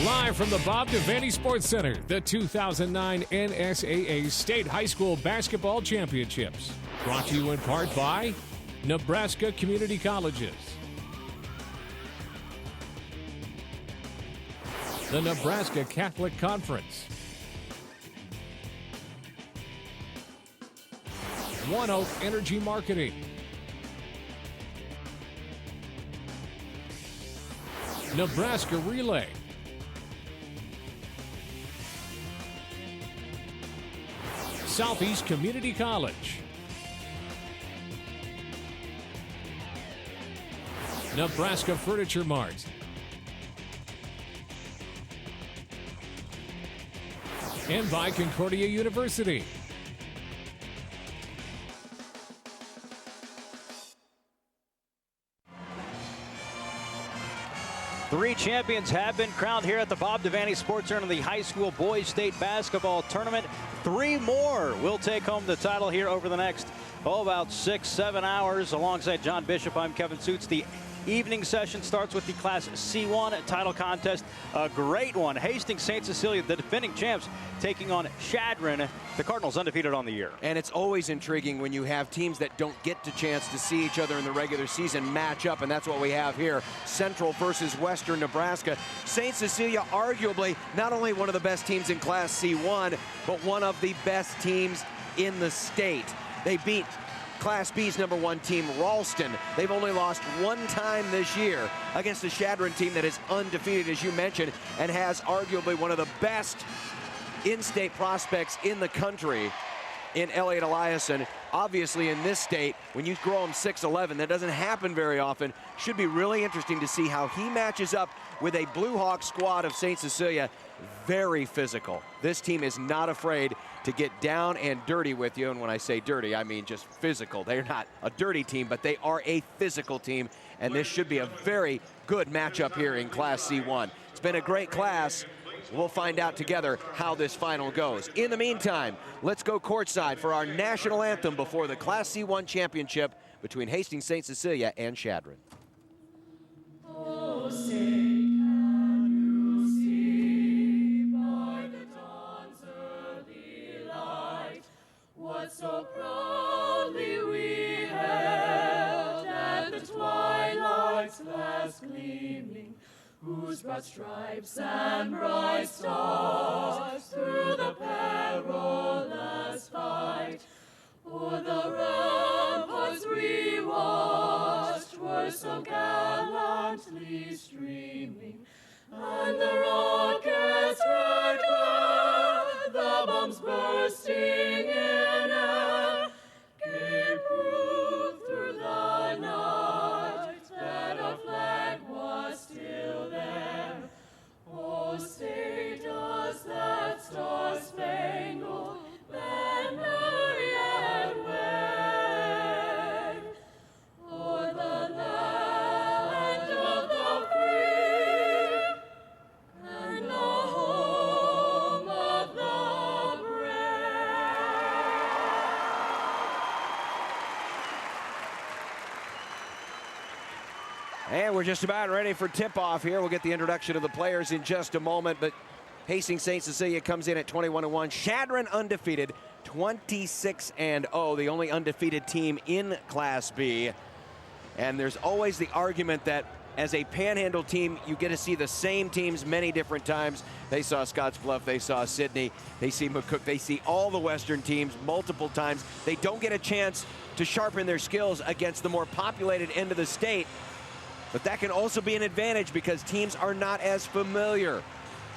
Live from the Bob Devaney Sports Center, the 2009 NSAA State High School Basketball Championships. Brought to you in part by Nebraska Community Colleges, the Nebraska Catholic Conference, One Oak Energy Marketing, Nebraska Relay, Southeast Community College, Nebraska Furniture Mart, and by Concordia University. Three champions have been crowned here at the Bob Devaney Sports Center in the high school boys state basketball tournament. Three more will take home the title here over the next, about 6-7 hours. Alongside John Bishop, I'm Kevin Suits. The evening session starts with the Class C1 title contest. A great one. Hastings St. Cecilia, the defending champs, taking on Chadron, the Cardinals, undefeated on the year. And it's always intriguing when you have teams that don't get the chance to see each other in the regular season match up, and that's what we have here. Central versus Western Nebraska. St. Cecilia, arguably not only one of the best teams in Class C1, but one of the best teams in the state. They beat Class B's #1 team, Ralston. They've only lost one time this year against the Chadron team that is undefeated, as you mentioned, and has arguably one of the best in-state prospects in the country in Elliot Eliason. Obviously, in this state, when you grow him 6'11", that doesn't happen very often. Should be really interesting to see how he matches up with a Bluehawk squad of St. Cecilia. Very physical. This team is not afraid to get down and dirty with you. And when I say dirty, I mean just physical. They're not a dirty team, but they are a physical team. And this should be a very good matchup here in Class C1. It's been a great class. We'll find out together how this final goes. In the meantime, let's go courtside for our national anthem before the Class C1 championship between Hastings St. Cecilia and Chadron. Oh, say, can you see by the dawn's early light what so proudly we held at the twilight's last gleaming, whose broad stripes and bright stars through the perilous fight o'er the ramparts we watched were so gallantly streaming, and the rockets' red glare, the bombs bursting in air, gave proof through the night that our flag was still there. Oh, say does that star-spangled banner yet wave o'er the land of the free and the home of the brave? And we're just about ready for tip-off here. We'll get the introduction of the players in just a moment, but Hastings St. Cecilia comes in at 21-1. Chadron undefeated, 26-0, the only undefeated team in Class B. And there's always the argument that as a Panhandle team, you get to see the same teams many different times. They saw Scottsbluff, they saw Sidney, they see McCook, they see all the Western teams multiple times. They don't get a chance to sharpen their skills against the more populated end of the state. But that can also be an advantage because teams are not as familiar.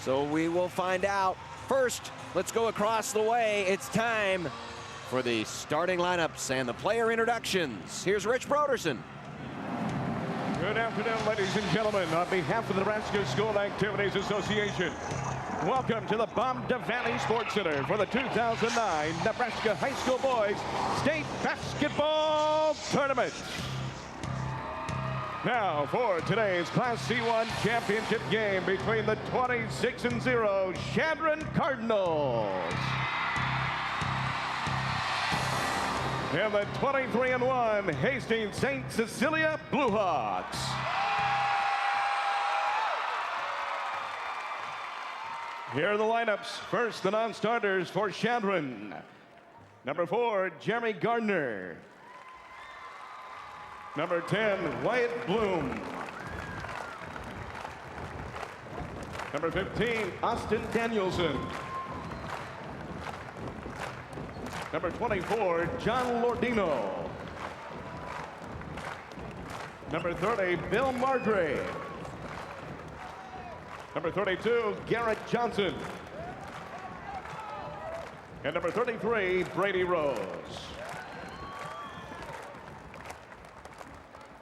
So we will find out. First, let's go across the way. It's time for the starting lineups and the player introductions. Here's Rich Broderson. Good afternoon, ladies and gentlemen. On behalf of the Nebraska School Activities Association, welcome to the Bob Devaney Sports Center for the 2009 Nebraska High School Boys State Basketball Tournament. Now for today's Class C1 championship game between the 26-0 Chadron Cardinals and the 23-1 Hastings St. Cecilia Bluehawks. Here are the lineups. First, the non-starters for Chadron. Number 4, Jeremy Gardner. Number 10, Wyatt Bloom. Number 15, Austin Danielson. Number 24, John Lordino. Number 30, Bill Margrave. Number 32, Garrett Johnson. And number 33, Brady Rose.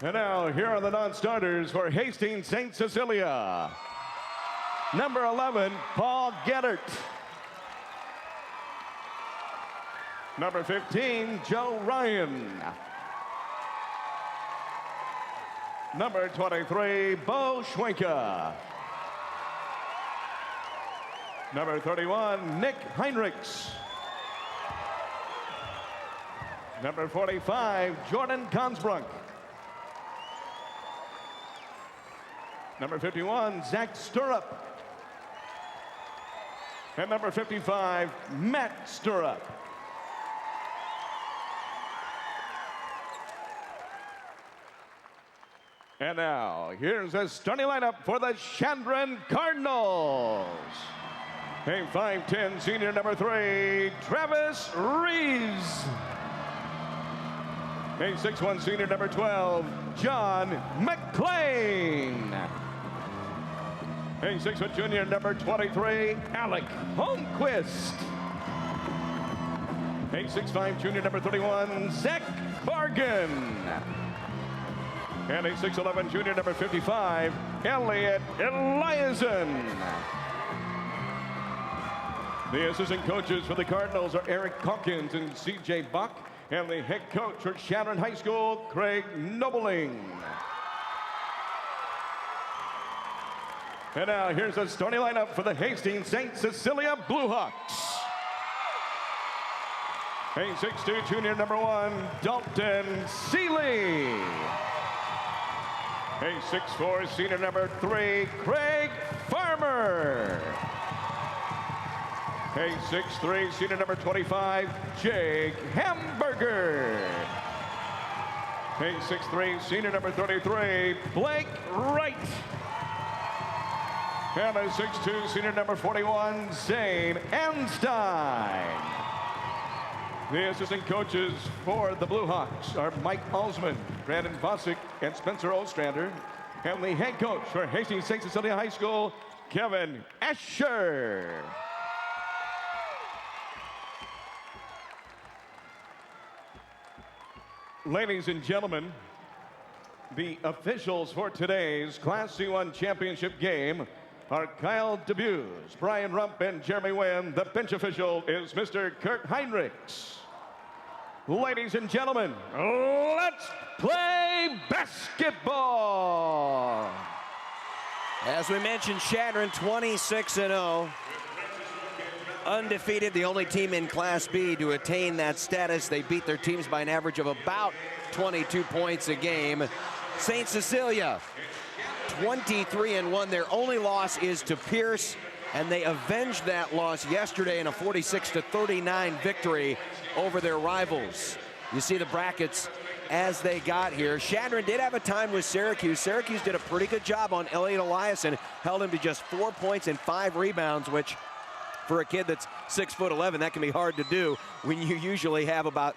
And now, here are the non-starters for Hastings St. Cecilia. Number 11, Paul Geddert. Number 15, Joe Ryan. Number 23, Bo Schwenka. Number 31, Nick Heinrichs. Number 45, Jordan Consbrunk. Number 51, Zach Stirrup. And number 55, Matt Stirrup. And now, here's a starting lineup for the Chadron Cardinals. A 5'10" senior number 3, Travis Reeves. A 6'1" senior number 12, John McClain. A 6' junior number 23, Alec Holmquist. A 6'5" junior number 31, Zach Bargan. And a 6'11" junior number 55, Elliot Eliason. The assistant coaches for the Cardinals are Eric Calkins and C.J. Buck. And the head coach for Chadron High School, Craig Nobling. And now here's the starting lineup for the Hastings St. Cecilia Bluehawks. A 6'2" junior number 1, Dalton Seeley. A 6'4" senior number 3, Craig Farmer. A 6'3" senior number 25, Jake Hamburger. A 6'3" senior number 33, Blake Wright. And a 6'2" senior number 41, Zane Anstein. The assistant coaches for the Bluehawks are Mike Alsman, Brandon Bosick, and Spencer Ostrander. And the head coach for Hastings St. Cecilia High School, Kevin Asher. Ladies and gentlemen, the officials for today's Class C1 championship game are Kyle DeBuse, Brian Rump, and Jeremy Wynn. The bench official is Mr. Kurt Heinrichs. Ladies and gentlemen, let's play basketball. As we mentioned, Chadron 26-0. Undefeated, the only team in Class B to attain that status. They beat their teams by an average of about 22 points a game. St. Cecilia, 23-1. Their only loss is to Pierce, and they avenged that loss yesterday in a 46-39 victory over their rivals. You see the brackets as they got here. Chadron did have a time with Syracuse. Syracuse did a pretty good job on Elliot Eliason, held him to just 4 points and 5 rebounds, which for a kid that's 6'11", that can be hard to do when you usually have about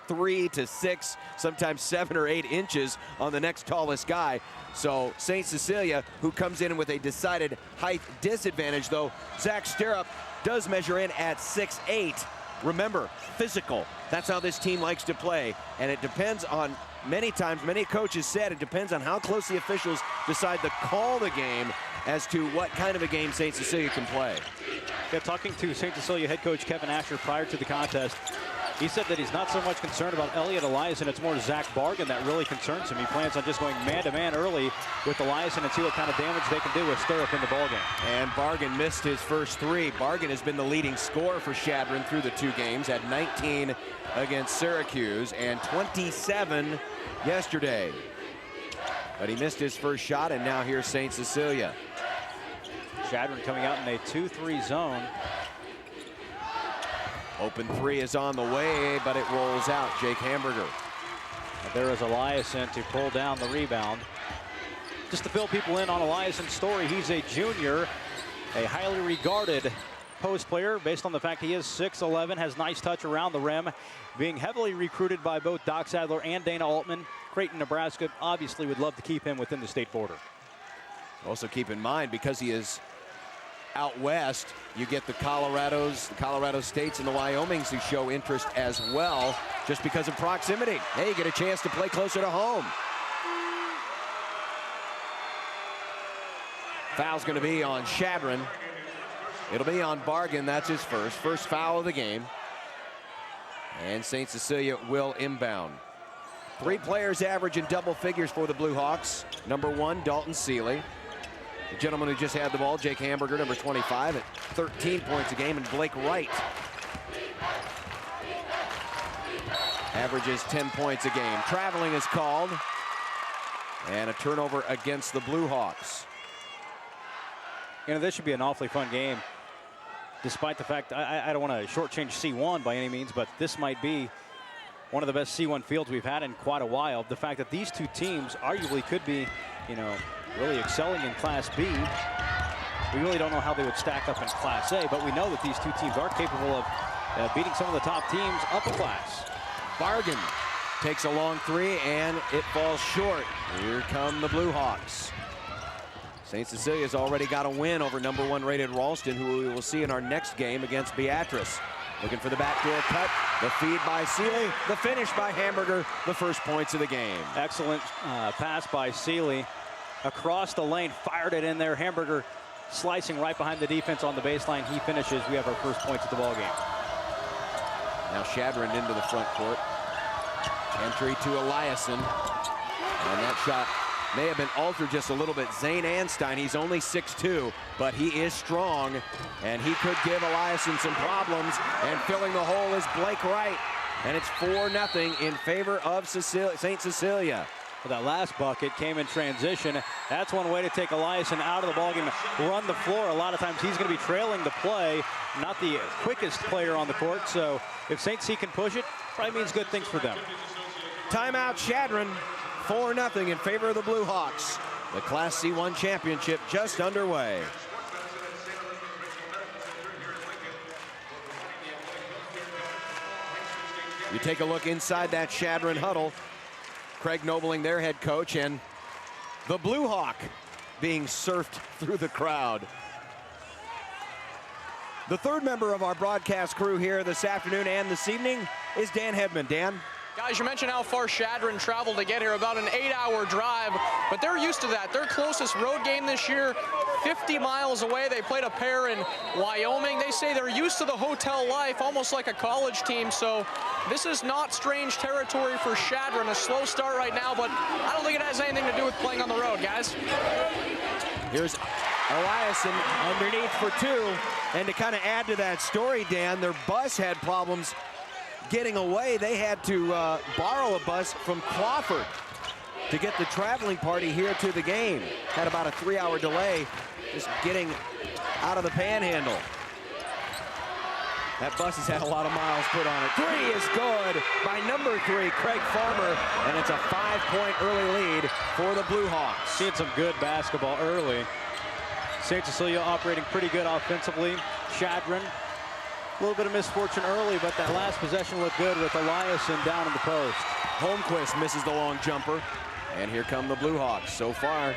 3 to 6, sometimes 7 or 8 inches on the next tallest guy. So St. Cecilia, who comes in with a decided height disadvantage, though Zach Stirrup does measure in at 6'8". Remember, physical. That's how this team likes to play. And it depends on, many times, many coaches said, it depends on how close the officials decide to call the game as to what kind of a game St. Cecilia can play. Yeah, talking to St. Cecilia head coach Kevin Asher prior to the contest, he said that he's not so much concerned about Elliot Eliason. It's more Zach Bargan that really concerns him. He plans on just going man-to-man early with Eliason and see what kind of damage they can do with Stirrup in the ballgame. And Bargan missed his first 3. Bargan has been the leading scorer for Chadron through the 2 games, had 19 against Syracuse and 27 yesterday. But he missed his first shot, and now here's St. Cecilia. Chadron coming out in a 2-3 zone. Open three is on the way, but it rolls out. Jake Hamburger. There is Eliason to pull down the rebound. Just to fill people in on Eliason's story, he's a junior, a highly regarded post player based on the fact he is 6'11", has nice touch around the rim, being heavily recruited by both Doc Sadler and Dana Altman. Creighton, Nebraska obviously would love to keep him within the state border. Also keep in mind, because he is out west, you get the Colorado States and the Wyomings who show interest as well, just because of proximity. Hey, you get a chance to play closer to home. Foul's going to be on Chadron. It'll be on Bargan. That's his first foul of the game. And St. Cecilia will inbound. 3 players average in double figures for the Bluehawks. Number 1, Dalton Seeley. The gentleman who just had the ball, Jake Hamburger, number 25, at 13 points a game, and Blake Wright averages 10 points a game. Traveling is called, and a turnover against the Bluehawks. You know, this should be an awfully fun game, despite the fact I don't want to shortchange C1 by any means, but this might be one of the best C1 fields we've had in quite a while. The fact that these two teams arguably could be, you know, really excelling in Class B. We really don't know how they would stack up in Class A, but we know that these two teams are capable of beating some of the top teams up a class. Bargan takes a long three, and it falls short. Here come the Bluehawks. St. Cecilia's already got a win over number 1 rated Ralston, who we will see in our next game against Beatrice. Looking for the backdoor cut, the feed by Seeley, the finish by Hamburger, the first points of the game. Excellent pass by Seeley. Across the lane, fired it in there. Hamburger slicing right behind the defense on the baseline. He finishes. We have our first points of the ball game. Now Chadron into the front court. Entry to Eliason. And that shot may have been altered just a little bit. Zane Anstein, he's only 6'2", but he is strong, and he could give Eliason some problems. And filling the hole is Blake Wright. And it's 4-0 in favor of St. Cecilia. Well, that last bucket came in transition. That's one way to take Eliason out of the ballgame, run the floor. A lot of times he's going to be trailing the play, not the quickest player on the court. So if St. C can push it, probably means good things for them. Timeout Chadron, 4-0 in favor of the Bluehawks. The Class C1 championship just underway. You take a look inside that Chadron huddle. Craig Nobling, their head coach, and the Bluehawk being surfed through the crowd. The third member of our broadcast crew here this afternoon and this evening is Dan Hedman. Dan? Guys, you mentioned how far Chadron traveled to get here, about an 8-hour drive, but they're used to that. Their closest road game this year, 50 miles away. They played a pair in Wyoming. They say they're used to the hotel life, almost like a college team, so this is not strange territory for Chadron. A slow start right now, but I don't think it has anything to do with playing on the road, guys. Here's Eliason underneath for 2, and to kind of add to that story, Dan, their bus had problems getting away. They had to borrow a bus from Crawford to get the traveling party here to the game. Had about a 3-hour delay just getting out of the Panhandle. That bus has had a lot of miles put on it. 3 is good by number 3, Craig Farmer, and it's a 5-point early lead for the Bluehawks. Seeing some good basketball early. St. Cecilia operating pretty good offensively. Chadron, a little bit of misfortune early, but that last possession looked good with Eliason down in the post. Holmquist misses the long jumper, and here come the Bluehawks. So far,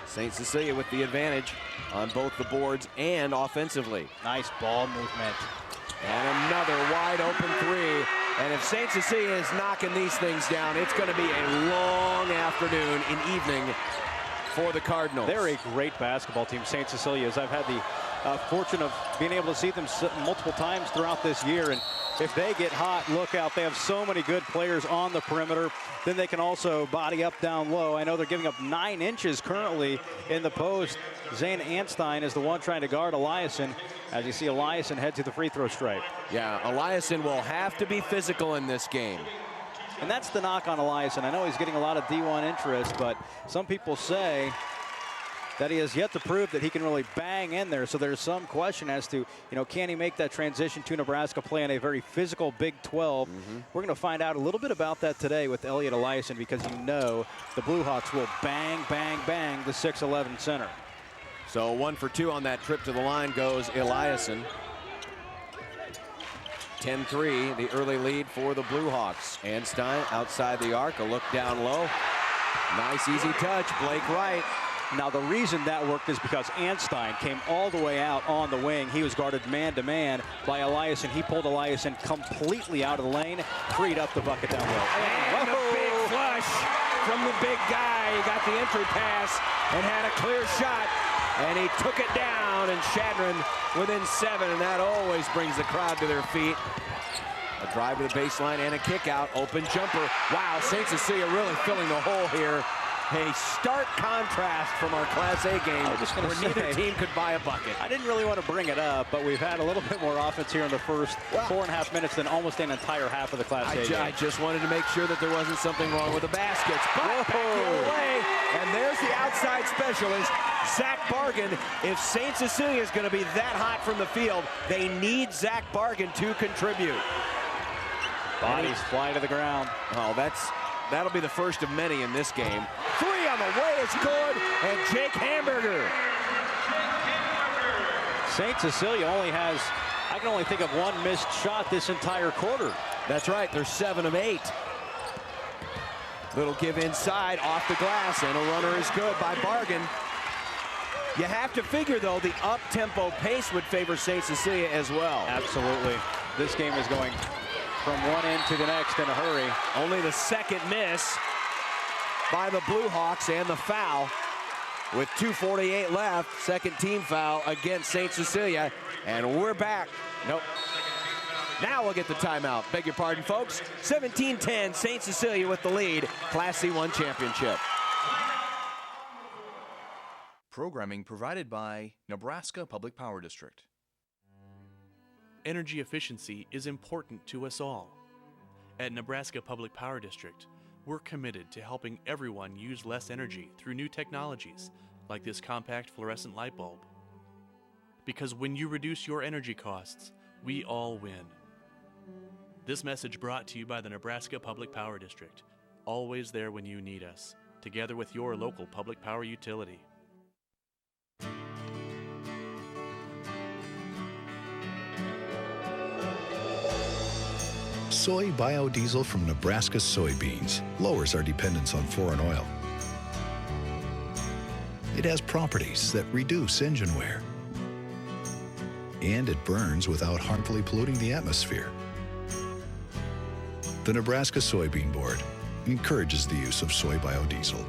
St. Cecilia with the advantage on both the boards and offensively. Nice ball movement. And another wide open 3. And if St. Cecilia is knocking these things down, it's going to be a long afternoon and evening for the Cardinals. They're a great basketball team, St. Cecilia's. I've had the fortune of being able to see them multiple times throughout this year, and if they get hot, look out. They have so many good players on the perimeter. Then they can also body up down low. I know they're giving up 9 inches currently in the post. Zane Anstein is the one trying to guard Eliason. As you see, Eliason head to the free throw stripe. Yeah, Eliason will have to be physical in this game. And that's the knock on Eliason. I know he's getting a lot of D1 interest, but some people say that he has yet to prove that he can really bang in there. So there's some question as to, can he make that transition to Nebraska play in a very physical Big 12? We're going to find out a little bit about that today with Elliot Eliason, because the Bluehawks will bang, bang, bang the 6'11" center. So 1 for 2 on that trip to the line goes Eliason. 10-3, the early lead for the Bluehawks. Anstein outside the arc, a look down low. Nice easy touch, Blake Wright. Now the reason that worked is because Anstein came all the way out on the wing. He was guarded man-to-man by Eliason. He pulled Eliason completely out of the lane, freed up the bucket down low. And a big flush from the big guy. He got the entry pass and had a clear shot. And he took it down, and Chadron within 7, and that always brings the crowd to their feet. A drive to the baseline and a kick out, open jumper. Wow, St. Cecilia really filling the hole here. A stark contrast from our Class A game where neither team could buy a bucket. I didn't really want to bring it up, but we've had a little bit more offense here in the first 4.5 minutes than almost an entire half of the Class A game. I just wanted to make sure that there wasn't something wrong with the baskets. But back the other way, and there's the outside specialist, Zach Bargan. If St. Cecilia is going to be that hot from the field, they need Zach Bargan to contribute. Bodies fly to the ground. Oh, that'll be the first of many in this game. 3 on the way is good, and Jake Hamburger. St. Cecilia I can only think of one missed shot this entire quarter. That's right, they're 7 of 8. Little give inside, off the glass, and a runner is good by Bargan. You have to figure, though, the up-tempo pace would favor St. Cecilia as well. Absolutely. This game is going from one end to the next in a hurry. Only the second miss by the Bluehawks, and the foul with 2:48 left. Second team foul against St. Cecilia, and we're back. Nope. Now we'll get the timeout. Beg your pardon, folks. 17-10, St. Cecilia with the lead. Class C1 championship. Programming provided by Nebraska Public Power District. Energy efficiency is important to us all. At Nebraska Public Power District, we're committed to helping everyone use less energy through new technologies like this compact fluorescent light bulb. Because when you reduce your energy costs, we all win. This message brought to you by the Nebraska Public Power District, always there when you need us, together with your local public power utility. Soy biodiesel from Nebraska soybeans lowers our dependence on foreign oil. It has properties that reduce engine wear. And it burns without harmfully polluting the atmosphere. The Nebraska Soybean Board encourages the use of soy biodiesel.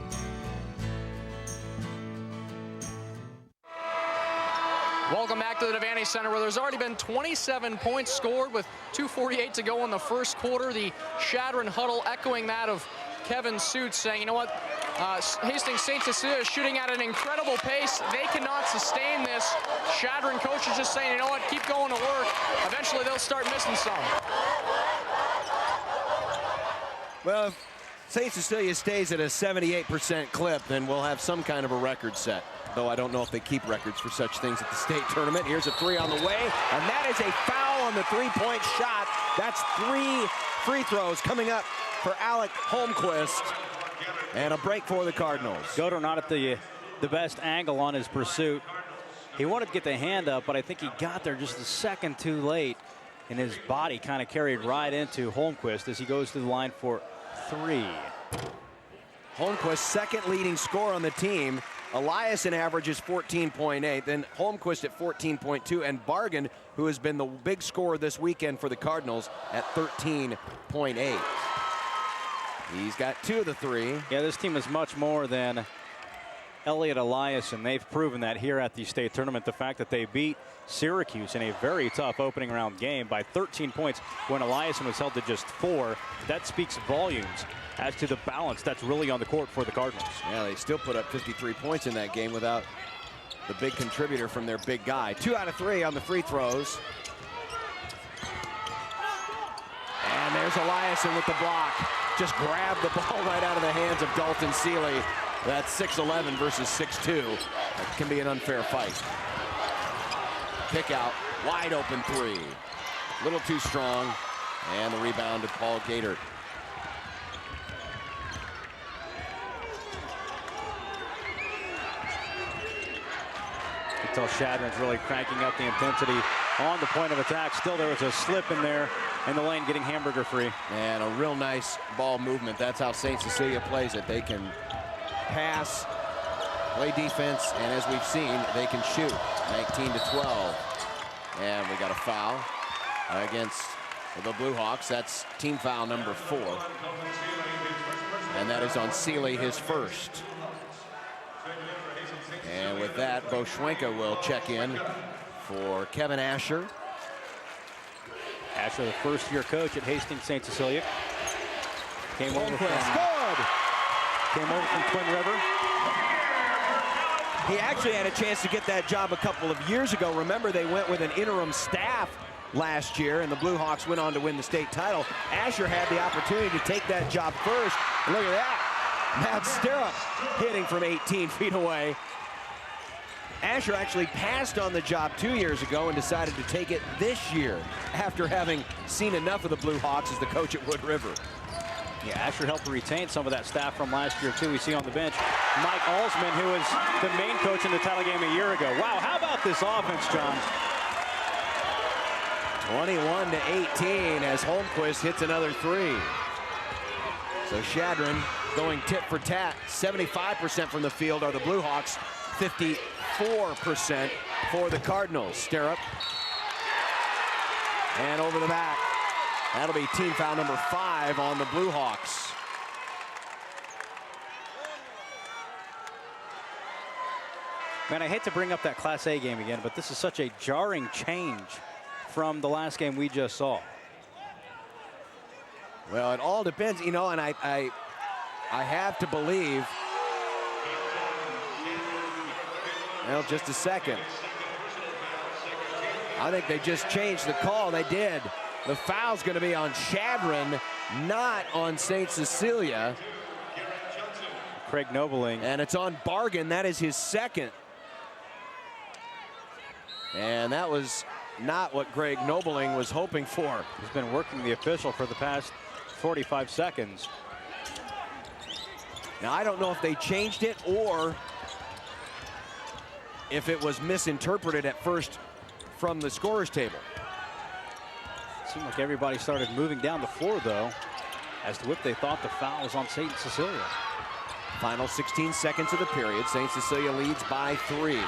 Welcome back to the Devaney Center, where there's already been 27 points scored with 2:48 to go in the first quarter. The Chadron huddle echoing that of Kevin Suits, saying, you know what, Hastings St. Cecilia is shooting at an incredible pace. They cannot sustain this. Chadron coach is just saying, you know what, keep going to work. Eventually they'll start missing some. Well, if St. Cecilia stays at a 78% clip, then we'll have some kind of a record set. Though I don't know if they keep records for such things at the state tournament. Here's a 3 on the way, and that is a foul on the three-point shot. That's 3 free throws coming up for Alec Holmquist, and a break for the Cardinals. Goder not at the best angle on his pursuit. He wanted to get the hand up, but I think he got there just a second too late, and his body kind of carried right into Holmquist as he goes to the line for 3. Holmquist, second leading scorer on the team. Eliason averages 14.8, then Holmquist at 14.2, and Bargan, who has been the big scorer this weekend for the Cardinals, at 13.8. He's got 2 of the 3. Yeah, this team is much more than Elliot Eliason. They've proven that here at the state tournament. The fact that they beat Syracuse in a very tough opening round game by 13 points when Eliason was held to just 4, that speaks volumes as to the balance that's really on the court for the Cardinals. Yeah, they still put up 53 points in that game without the big contributor from their big guy. 2 out of 3 on the free throws. And there's Eliason with the block. Just grabbed the ball right out of the hands of Dalton Seeley. That's 6'11" versus 6'2". That can be an unfair fight. Kick out, wide open three. Little too strong, and the rebound to Paul Gator. You can tell Chadron's really cranking up the intensity on the point of attack. Still, there was a slip in there in the lane, getting hamburger free. And a real nice ball movement. That's how St. Cecilia plays it. They can pass, play defense, and as we've seen, they can shoot. 19-12. And we got a foul against the Bluehawks. That's team foul number 4. And that is on Seeley, his first. And with that, Bo Schwenka will check in for Kevin Asher. Asher, the first-year coach at Hastings St. Cecilia. Came over from Twin River. He actually had a chance to get that job a couple of years ago. Remember, they went with an interim staff last year, and the Bluehawks went on to win the state title. Asher had the opportunity to take that job first. Look at that. Matt Stirrup hitting from 18 feet away. Asher actually passed on the job 2 years ago and decided to take it this year after having seen enough of the Bluehawks as the coach at Wood River. Yeah, Asher helped to retain some of that staff from last year, too. We see on the bench Mike Alsman, who was the main coach in the title game a year ago. Wow, how about this offense, John? 21-18 as Holmquist hits another three. So Chadron going tit for tat. 75% from the field are the Bluehawks. 54% for the Cardinals. Stirrup. And over the back. That'll be team foul number 5 on the Bluehawks. Man, I hate to bring up that Class A game again, but this is such a jarring change from the last game we just saw. Well, it all depends, you know, and I have to believe. Well, just a second. I think they just changed the call. They did. The foul's going to be on Chadron, not on St. Cecilia. Craig Nobling. And it's on Bargan. That is his second. And that was not what Greg Nobling was hoping for. He's been working the official for the past 45 seconds. Now, I don't know if they changed it or if it was misinterpreted at first from the scorer's table. Seemed like everybody started moving down the floor, though, as to what they thought the foul was on St. Cecilia. Final 16 seconds of the period. St. Cecilia leads by 3.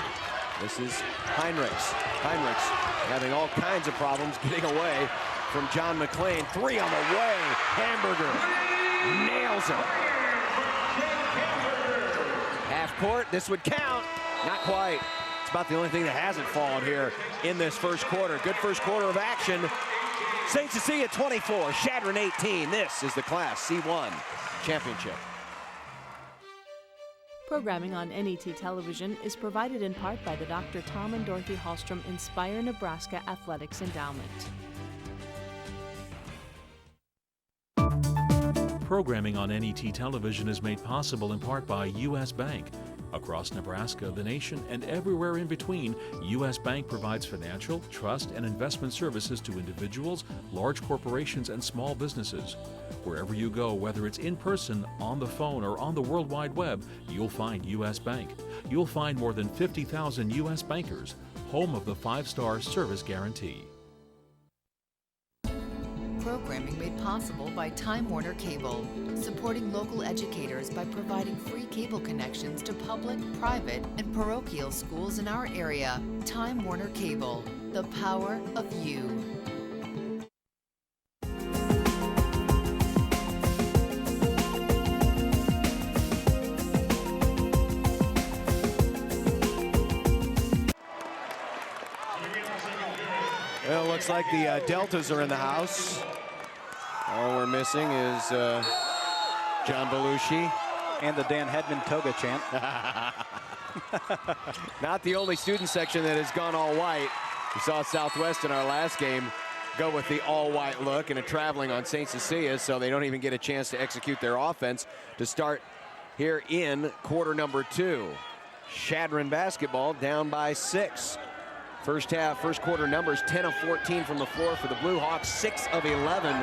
This is Heinrichs. Heinrichs having all kinds of problems getting away from John McClain. 3 on the way. Hamburger nails it. Half court. This would count. Not quite. It's about the only thing that hasn't fallen here in this first quarter. Good first quarter of action. St. Cecilia 24, Chadron 18. This is the Class C1 Championship. Programming on NET Television is provided in part by the Dr. Tom and Dorothy Hallstrom Inspire Nebraska Athletics Endowment. Programming on NET Television is made possible in part by U.S. Bank. Across Nebraska, the nation, and everywhere in between, U.S. Bank provides financial, trust, and investment services to individuals, large corporations, and small businesses. Wherever you go, whether it's in person, on the phone, or on the World Wide Web, you'll find U.S. Bank. You'll find more than 50,000 U.S. bankers, home of the 5-star service guarantee. Programming made possible by Time Warner Cable, supporting local educators by providing free cable connections to public, private, and parochial schools in our area. Time Warner Cable, the power of you. Well, it looks like the Deltas are in the house. All we're missing is John Belushi. And the Dan Hedman toga chant. Not the only student section that has gone all white. We saw Southwest in our last game go with the all-white look and a traveling on St. Cecilia, so they don't even get a chance to execute their offense to start here in quarter number 2. Chadron basketball down by 6. First quarter numbers, 10 of 14 from the floor for the Bluehawks, 6 of 11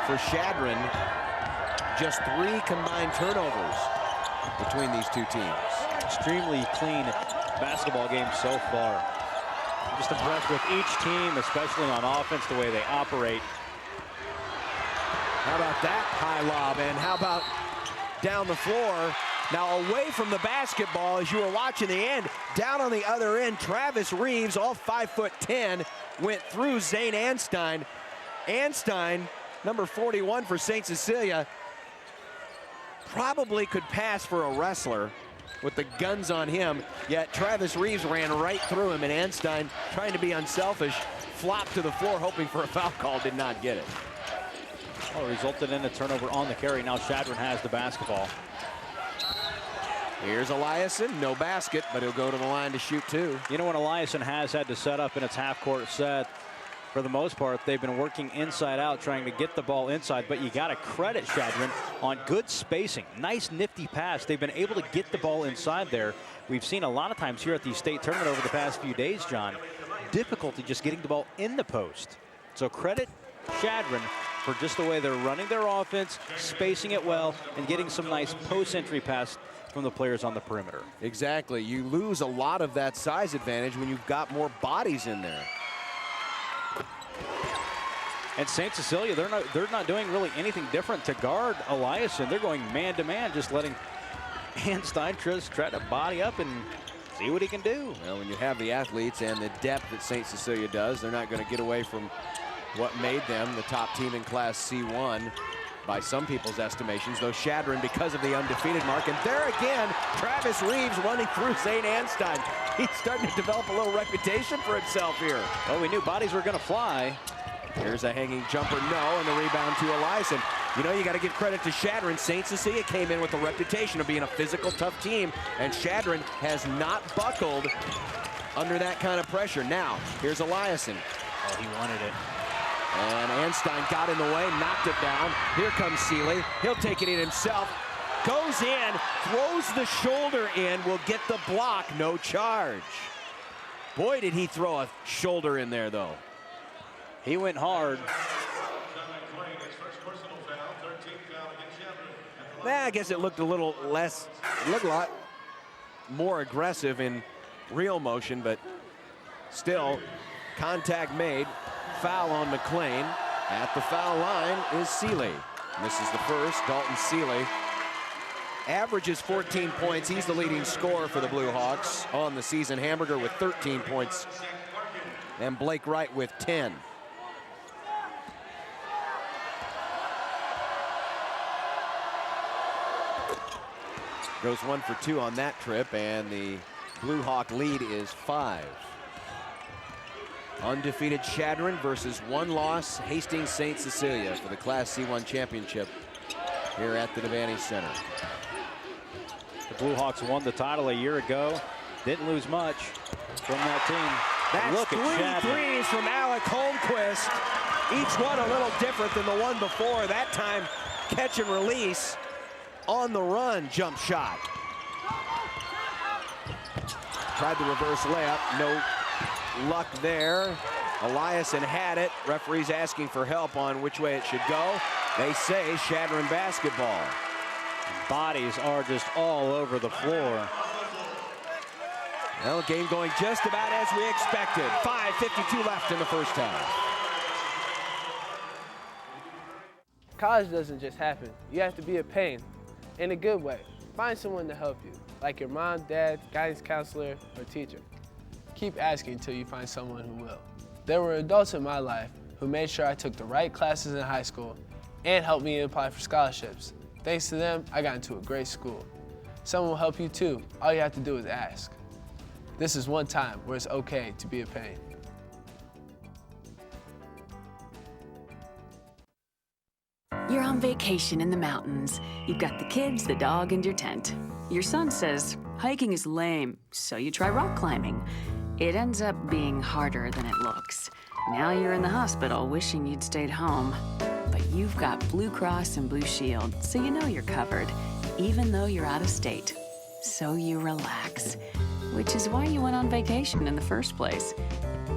for Chadron. Just 3 combined turnovers between these two teams. Extremely clean basketball game so far. I'm just impressed with each team, especially on offense, the way they operate. How about that high lob, and how about down the floor? Now away from the basketball, as you were watching the end, down on the other end, Travis Reeves, all 5'10", went through Zane Anstein. Anstein, number 41 for St. Cecilia, probably could pass for a wrestler with the guns on him, yet Travis Reeves ran right through him, and Anstein, trying to be unselfish, flopped to the floor hoping for a foul call, did not get it. Well, it resulted in a turnover on the carry. Now Chadron has the basketball. Here's Eliason, no basket, but he'll go to the line to shoot 2. You know, when Eliason has had to set up in its half-court set, for the most part, they've been working inside out, trying to get the ball inside, but you got to credit Chadron on good spacing. Nice, nifty pass. They've been able to get the ball inside there. We've seen a lot of times here at the state tournament over the past few days, John, difficulty just getting the ball in the post. So credit Chadron for just the way they're running their offense, spacing it well, and getting some nice post-entry pass from the players on the perimeter. Exactly. You lose a lot of that size advantage when you've got more bodies in there. And St. Cecilia, they're not doing really anything different to guard Eliason. They're going man-to-man, just letting Anstein try to body up and see what he can do. Well, when you have the athletes and the depth that St. Cecilia does, they're not going to get away from what made them the top team in Class C1 by some people's estimations, though Chadron, because of the undefeated mark. And there again, Travis Reeves running through Zane Anstein. He's starting to develop a little reputation for himself here. Well, we knew bodies were going to fly. Here's a hanging jumper, no, and the rebound to Eliason. You know, you got to give credit to Chadron. St. Cecilia came in with a reputation of being a physical, tough team, and Chadron has not buckled under that kind of pressure. Now, here's Eliason. Oh, he wanted it. And Anstein got in the way, knocked it down. Here comes Seeley. He'll take it in himself. Goes in, throws the shoulder in, will get the block, no charge. Boy, did he throw a shoulder in there, though. He went hard. I guess it looked a little less, it looked a lot more aggressive in real motion, but still, contact made. Foul on McLean. At the foul line is Seeley. This is the first. Dalton Seeley averages 14 points. He's the leading scorer for the Bluehawks on the season. Hamburger with 13 points. And Blake Wright with 10. Goes 1 for 2 on that trip, and the Bluehawk lead is 5. Undefeated Chadron versus 1 loss Hastings St. Cecilia for the Class C1 championship here at the Devaney Center. The Bluehawks won the title a year ago. Didn't lose much from that team. That's look at 3 threes from Alec Holmquist. Each one a little different than the one before. That time, catch and release on the run jump shot. Tried the reverse layup, no luck there. Eliason had it. Referees asking for help on which way it should go. They say Chadron basketball. Bodies are just all over the floor. Well, game going just about as we expected. 5:52 left in the first half. College doesn't just happen. You have to be a pain in a good way. Find someone to help you, like your mom, dad, guidance counselor, or teacher. Keep asking until you find someone who will. There were adults in my life who made sure I took the right classes in high school and helped me apply for scholarships. Thanks to them, I got into a great school. Someone will help you too. All you have to do is ask. This is one time where it's okay to be a pain. You're on vacation in the mountains. You've got the kids, the dog, and your tent. Your son says, hiking is lame, so you try rock climbing. It ends up being harder than it looks. Now you're in the hospital wishing you'd stayed home. But you've got Blue Cross and Blue Shield, so you know you're covered. even though you're out of state. So you relax, which is why you went on vacation in the first place.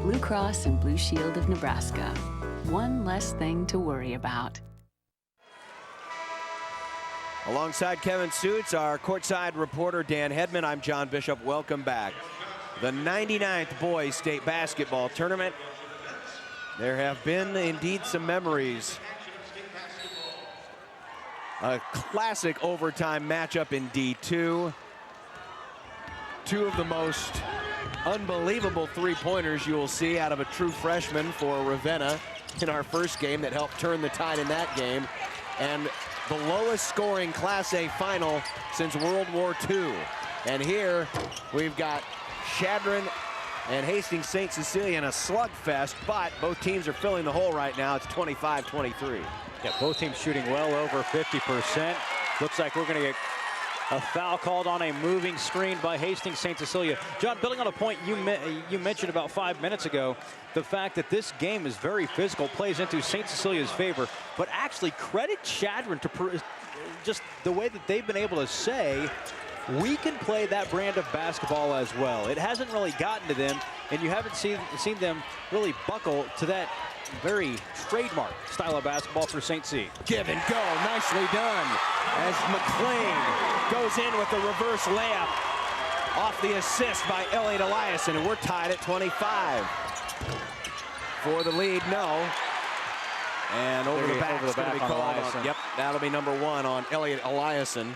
Blue Cross and Blue Shield of Nebraska. One less thing to worry about. Alongside Kevin Suits, our courtside reporter Dan Hedman, I'm John Bishop. Welcome back. The 99th Boys State Basketball Tournament. There have been indeed some memories. A classic overtime matchup in D2. Two of the most unbelievable three-pointers you will see out of a true freshman for Ravenna in our first game that helped turn the tide in that game. And the lowest scoring Class A final since World War II. And here we've got Chadron and Hastings St. Cecilia in a slugfest, but both teams are filling the hole right now. It's 25-23. Yeah, both teams shooting well over 50%. Looks like we're going to get a foul called on a moving screen by Hastings St. Cecilia. John, building on a point you mentioned about 5 minutes ago, the fact that this game is very physical plays into St. Cecilia's favor, but actually credit Chadron to just the way that they've been able to say, we can play that brand of basketball as well. It hasn't really gotten to them, and you haven't seen them really buckle to that very trademark style of basketball for St. C. Give and go, nicely done. As McLean goes in with the reverse layup off the assist by Elliott Eliason, and we're tied at 25. For the lead, no. And over the back, it's going to be called on. Yep, that'll be number 1 on Elliott Eliason.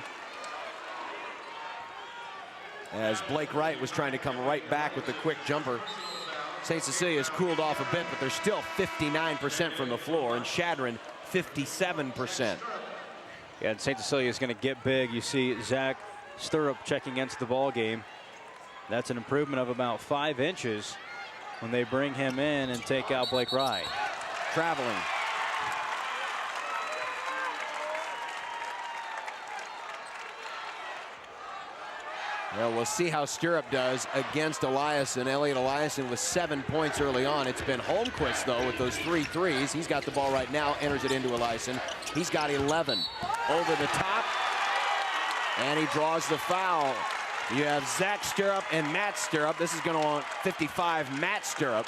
As Blake Wright was trying to come right back with the quick jumper. St. Cecilia has cooled off a bit, but they're still 59% from the floor, and Chadron 57%. Yeah, and St. Cecilia is going to get big. You see Zach Stirrup checking into the ball game. That's an improvement of about 5 inches when they bring him in and take out Blake Wright. Traveling. Well, we'll see how Stirrup does against Eliason. Elliott Eliason with 7 points early on. It's been Holmquist, though, with those 3 threes. He's got the ball right now, enters it into Eliason. He's got 11. Over the top, and he draws the foul. You have Zach Stirrup and Matt Stirrup. This is going on 55, Matt Stirrup.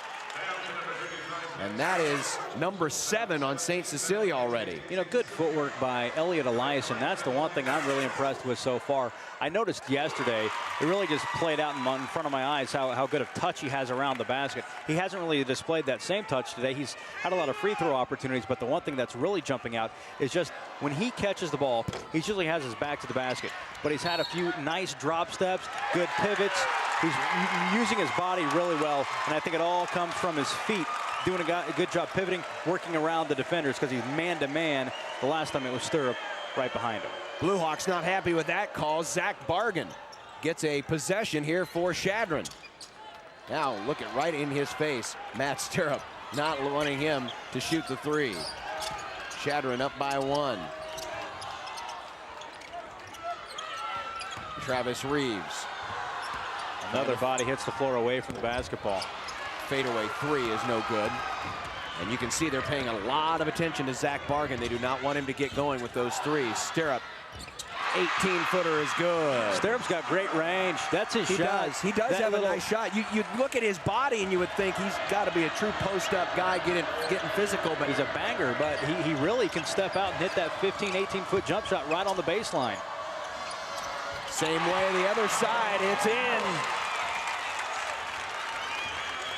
And that is number 7 on St. Cecilia already. You know, good footwork by Elliott Eliason. That's the one thing I'm really impressed with so far. I noticed yesterday, it really just played out in front of my eyes how good of touch he has around the basket. He hasn't really displayed that same touch today. He's had a lot of free throw opportunities, but the one thing that's really jumping out is just when he catches the ball, he usually has his back to the basket. But he's had a few nice drop steps, good pivots. He's using his body really well, and I think it all comes from his feet. Doing a good job pivoting, working around the defenders because he's man-to-man. The last time it was Stirrup right behind him. Bluehawks not happy with that call. Zach Bargan gets a possession here for Chadron. Now look at right in his face. Matt Stirrup not wanting him to shoot the 3. Chadron up by 1. Travis Reeves. Another body hits the floor away from the basketball. Fadeaway 3 is no good. And you can see they're paying a lot of attention to Zach Bargan. They do not want him to get going with those 3s. Stirrup, 18-footer is good. Stirrup's got great range. That's his shot. He does have a nice shot. You look at his body and you would think he's got to be a true post-up guy getting physical. But he's a banger, but he really can step out and hit that 15, 18-foot jump shot right on the baseline. Same way the other side, it's in.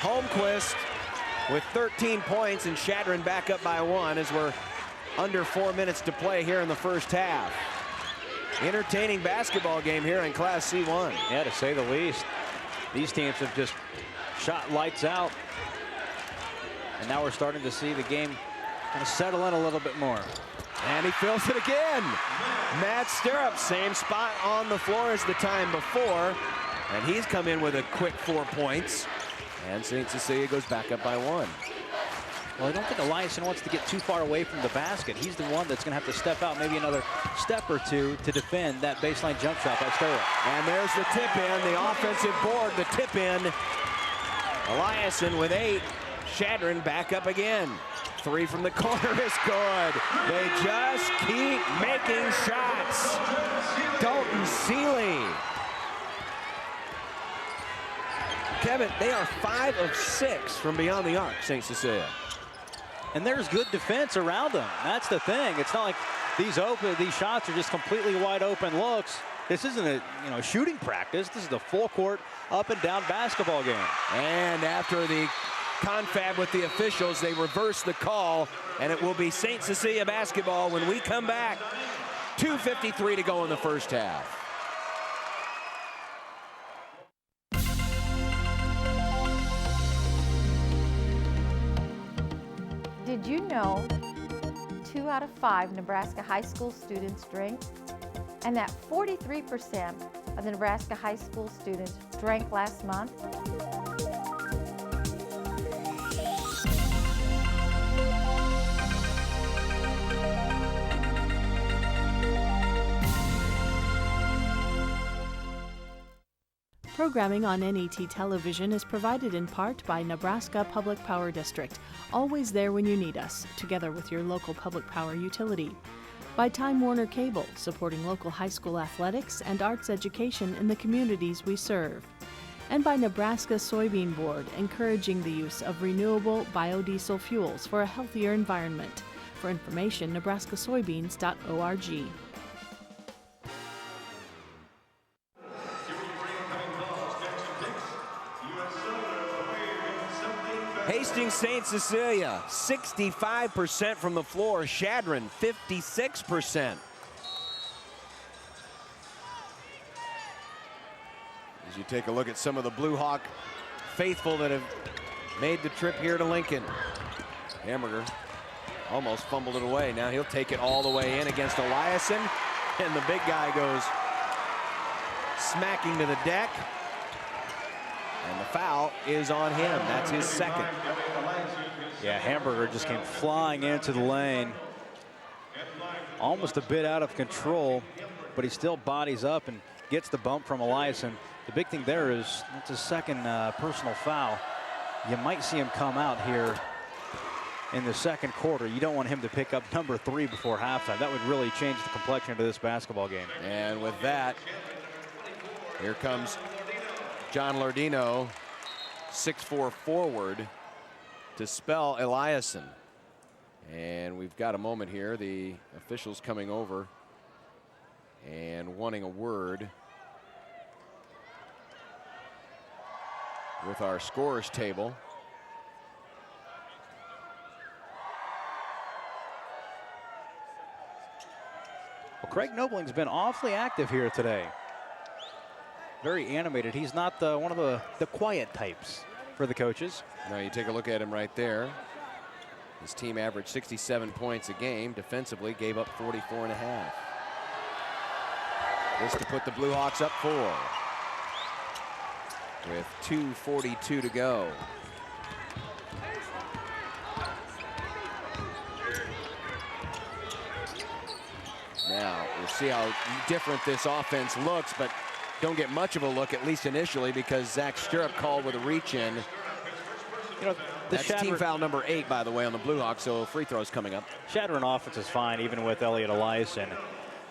Holmquist with 13 points and Chadron back up by 1 as we're under 4 minutes to play here in the first half. Entertaining basketball game here in Class C1. Yeah, to say the least. These teams have just shot lights out. And now we're starting to see the game kind of settle in a little bit more. And he fills it again. Matt Stirrup, same spot on the floor as the time before. And he's come in with a quick 4 points. And St. Cecilia goes back up by 1. Well, I don't think Eliason wants to get too far away from the basket. He's the one that's going to have to step out maybe another step or 2 to defend that baseline jump shot by Stirrup. And there's the tip in, the offensive board, the tip in. Eliason with 8. Chadron back up again. Three from the corner is good. They just keep making shots. Dalton Seeley. Kevin, they are 5 of 6 from beyond the arc, St. Cecilia. And there's good defense around them. That's the thing. It's not like these shots are just completely wide open looks. This isn't a shooting practice. This is a full court up and down basketball game. And after the confab with the officials, they reverse the call, and it will be St. Cecilia basketball when we come back. 2:53 to go in the first half. Did you know 2 out of 5 Nebraska high school students drink? And that 43% of the Nebraska high school students drank last month? Programming on NET television is provided in part by Nebraska Public Power District, always there when you need us, together with your local public power utility. By Time Warner Cable, supporting local high school athletics and arts education in the communities we serve. And by Nebraska Soybean Board, encouraging the use of renewable biodiesel fuels for a healthier environment. For information, nebraskasoybeans.org. Hastings St. Cecilia, 65% from the floor. Chadron, 56%. As you take a look at some of the Bluehawk faithful that have made the trip here to Lincoln. Hamburger almost fumbled it away. Now he'll take it all the way in against Eliason. And the big guy goes smacking to the deck. And the foul is on him. That's his second. Yeah, Hamburger just came flying into the lane. Almost a bit out of control, but he still bodies up and gets the bump from Eliason. The big thing there is that's his second personal foul. You might see him come out here in the second quarter. You don't want him to pick up number 3 before halftime. That would really change the complexion of this basketball game. And with that, here comes John Lardino, 6'4" forward, to spell Eliason. And we've got a moment here. The officials coming over and wanting a word with our scorers table. Well, Craig Nobling's been awfully active here today. Very animated. He's not one of the quiet types for the coaches. Now you take a look at him right there. His team averaged 67 points a game. Defensively gave up 44.5. This to put the Bluehawks up 4 with 2:42 to go. Now we'll see how different this offense looks, but don't get much of a look, at least initially, because Zach Stirrup called with a reach in. You know, that's team foul number 8, by the way, on the Bluehawks, so free throws coming up. Chadron offense is fine, even with Elliot Eliason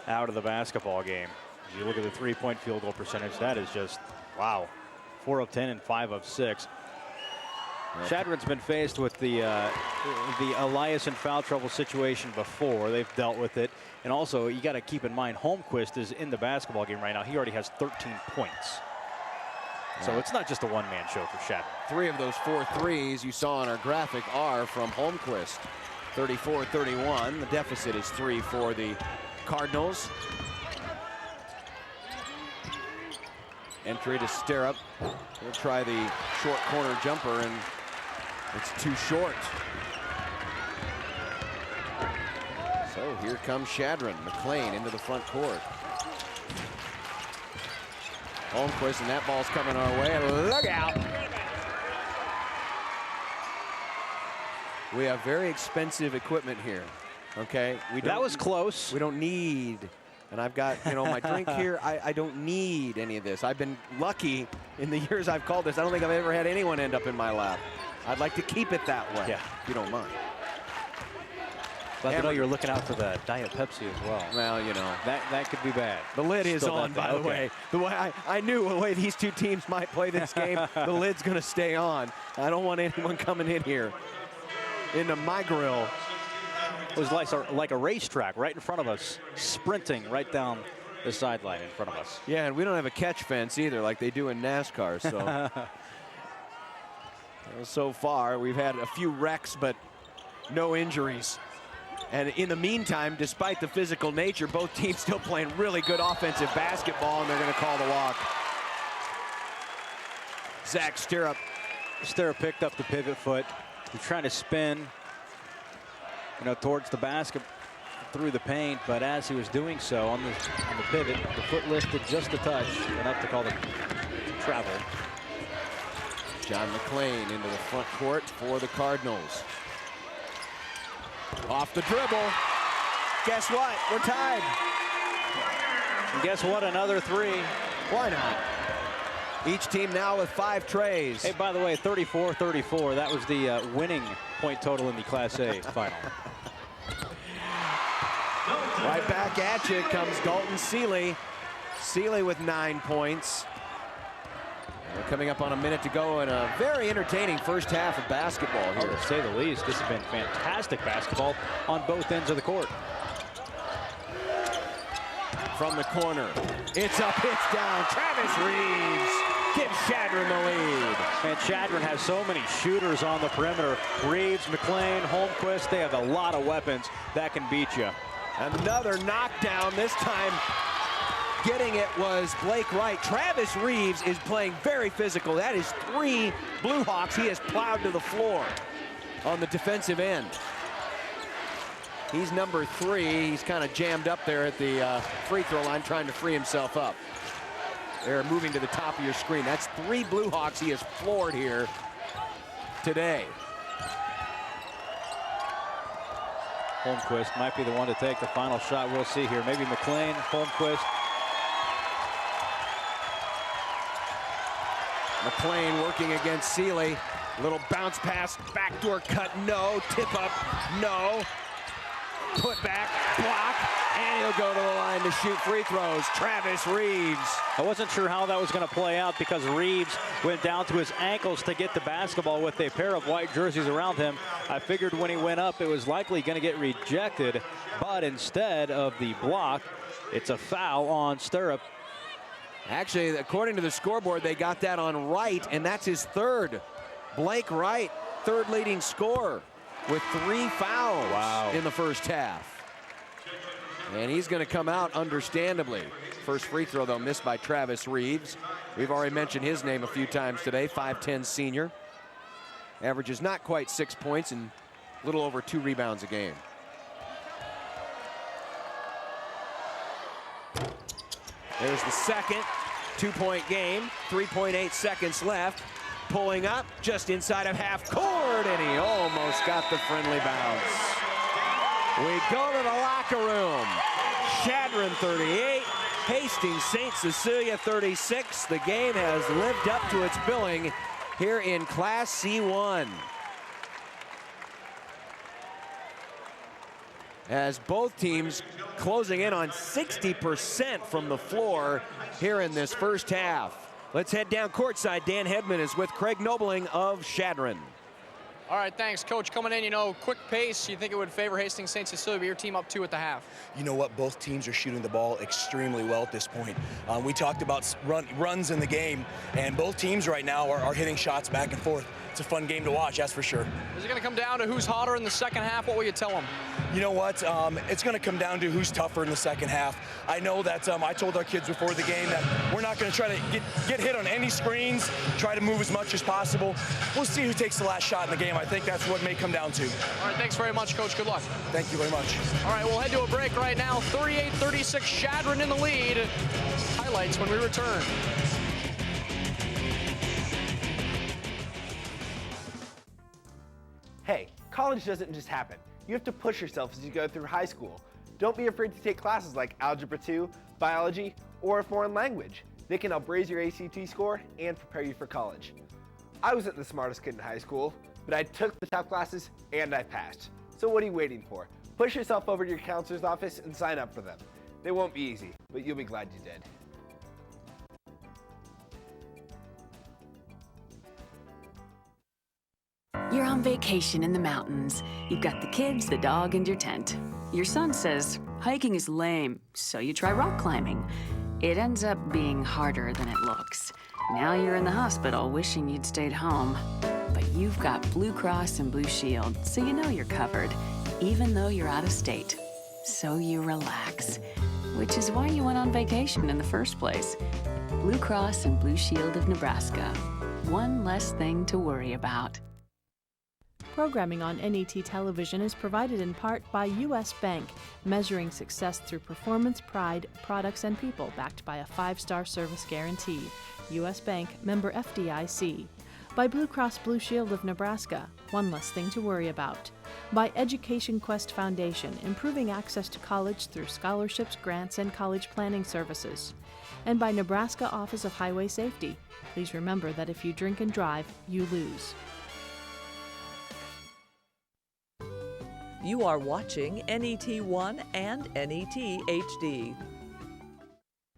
out of the basketball game. If you look at the 3-point field goal percentage, that is just, wow. 4 of 10 and 5 of 6. Yeah. Chadron's been faced with the Eliason foul trouble situation before. They've dealt with it. And also, you got to keep in mind, Holmquist is in the basketball game right now. He already has 13 points. So it's not just a one-man show for Chadron. 3 of those 4 threes you saw on our graphic are from Holmquist. 34-31. The deficit is 3 for the Cardinals. Entry to Stirrup. He'll try the short corner jumper, and it's too short. So here comes Chadron. McLean into the front court. Holmquist, and that ball's coming our way. Look out! We have very expensive equipment here. Okay, that was close. We don't need. And I've got, you know, my drink here. I don't need any of this. I've been lucky in the years I've called this. I don't think I've ever had anyone end up in my lap. I'd like to keep it that way, if you don't mind. Glad to know you're looking out for the Diet Pepsi as well. Well, you know. That could be bad. The lid is Still on, by the way. The way I knew the way these two teams might play this game, the lid's going to stay on. I don't want anyone coming in here into my grill. It was like a racetrack right in front of us, sprinting right down the sideline in front of us. Yeah, and we don't have a catch fence either like they do in NASCAR. So, so far, we've had a few wrecks, but no injuries. And in the meantime, despite the physical nature, both teams still playing really good offensive basketball, and they're going to call the walk. Zach Stirrup. Stirrup picked up the pivot foot. He's trying to spin, towards the basket through the paint, but as he was doing so on the pivot, the foot lifted just a touch, enough to call the travel. John McClain into the front court for the Cardinals. Off the dribble. Guess what? We're tied. And guess what? Another three. Why not? Each team now with 5 trays. Hey, by the way, 34-34. That was the winning point total in the Class A final. Right back at you comes Dalton Seeley. Seeley with 9 points. We're coming up on a minute to go in a very entertaining first half of basketball here. To say the least, this has been fantastic basketball on both ends of the court. From the corner, it's up, it's down. Travis Reeves gives Chadron the lead. And Chadron has so many shooters on the perimeter. Reeves, McClain, Holmquist, they have a lot of weapons that can beat you. Another knockdown, this time getting it was Blake Wright. Travis Reeves is playing very physical. That is 3 Bluehawks he has plowed to the floor on the defensive end. He's number 3. He's kind of jammed up there at the free throw line trying to free himself up. They're moving to the top of your screen. That's 3 Bluehawks he has floored here today. Holmquist might be the one to take the final shot. We'll see here. Maybe McClain, Holmquist. McClain working against Seeley. Little bounce pass, backdoor cut, no. Tip up, no. Put back, block, and he'll go to the line to shoot free throws. Travis Reeves. I wasn't sure how that was going to play out because Reeves went down to his ankles to get the basketball with a pair of white jerseys around him. I figured when he went up, it was likely going to get rejected, but instead of the block, it's a foul on Stirrup. Actually, according to the scoreboard, they got that on Wright, and that's his 3rd. Blake Wright, 3rd leading scorer with 3 fouls in the first half. And he's going to come out understandably. First free throw, though, missed by Travis Reeves. We've already mentioned his name a few times today, 5'10" senior. Averages not quite 6 points and a little over 2 rebounds a game. There's the second 2-point game, 3.8 seconds left. Pulling up just inside of half court, and he almost got the friendly bounce. We go to the locker room. Chadron 38, Hastings St. Cecilia 36. The game has lived up to its billing here in Class C1. As both teams closing in on 60% from the floor here in this first half. Let's head down courtside. Dan Hedman is with Craig Nobling of Chadron. All right, thanks, Coach. Coming in, quick pace. You think it would favor Hastings St. Cecilia, but your team up 2 at the half. You know what? Both teams are shooting the ball extremely well at this point. We talked about runs in the game, and both teams right now are hitting shots back and forth. It's a fun game to watch, that's for sure. Is it going to come down to who's hotter in the second half? What will you tell them? You know what? It's going to come down to who's tougher in the second half. I know that I told our kids before the game that we're not going to try to get hit on any screens, try to move as much as possible. We'll see who takes the last shot in the game. I think that's what it may come down to. All right, thanks very much, Coach. Good luck. Thank you very much. All right, we'll head to a break right now. 38-36, Chadron in the lead. Highlights when we return. Hey, college doesn't just happen. You have to push yourself as you go through high school. Don't be afraid to take classes like Algebra 2, Biology, or a foreign language. They can help raise your ACT score and prepare you for college. I wasn't the smartest kid in high school, but I took the tough classes and I passed. So what are you waiting for? Push yourself over to your counselor's office and sign up for them. They won't be easy, but you'll be glad you did. You're on vacation in the mountains. You've got the kids, the dog, and your tent. Your son says, hiking is lame, so you try rock climbing. It ends up being harder than it looks. Now you're in the hospital wishing you'd stayed home. But you've got Blue Cross and Blue Shield, so you know you're covered, even though you're out of state. So you relax, which is why you went on vacation in the first place. Blue Cross and Blue Shield of Nebraska. One less thing to worry about. Programming on NET television is provided in part by U.S. Bank, measuring success through performance, pride, products, and people, backed by a 5-star service guarantee. U.S. Bank, member FDIC. By Blue Cross Blue Shield of Nebraska, one less thing to worry about. By Education Quest Foundation, improving access to college through scholarships, grants, and college planning services. And by Nebraska Office of Highway Safety. Please remember that if you drink and drive, you lose. You are watching NET1 and NET HD.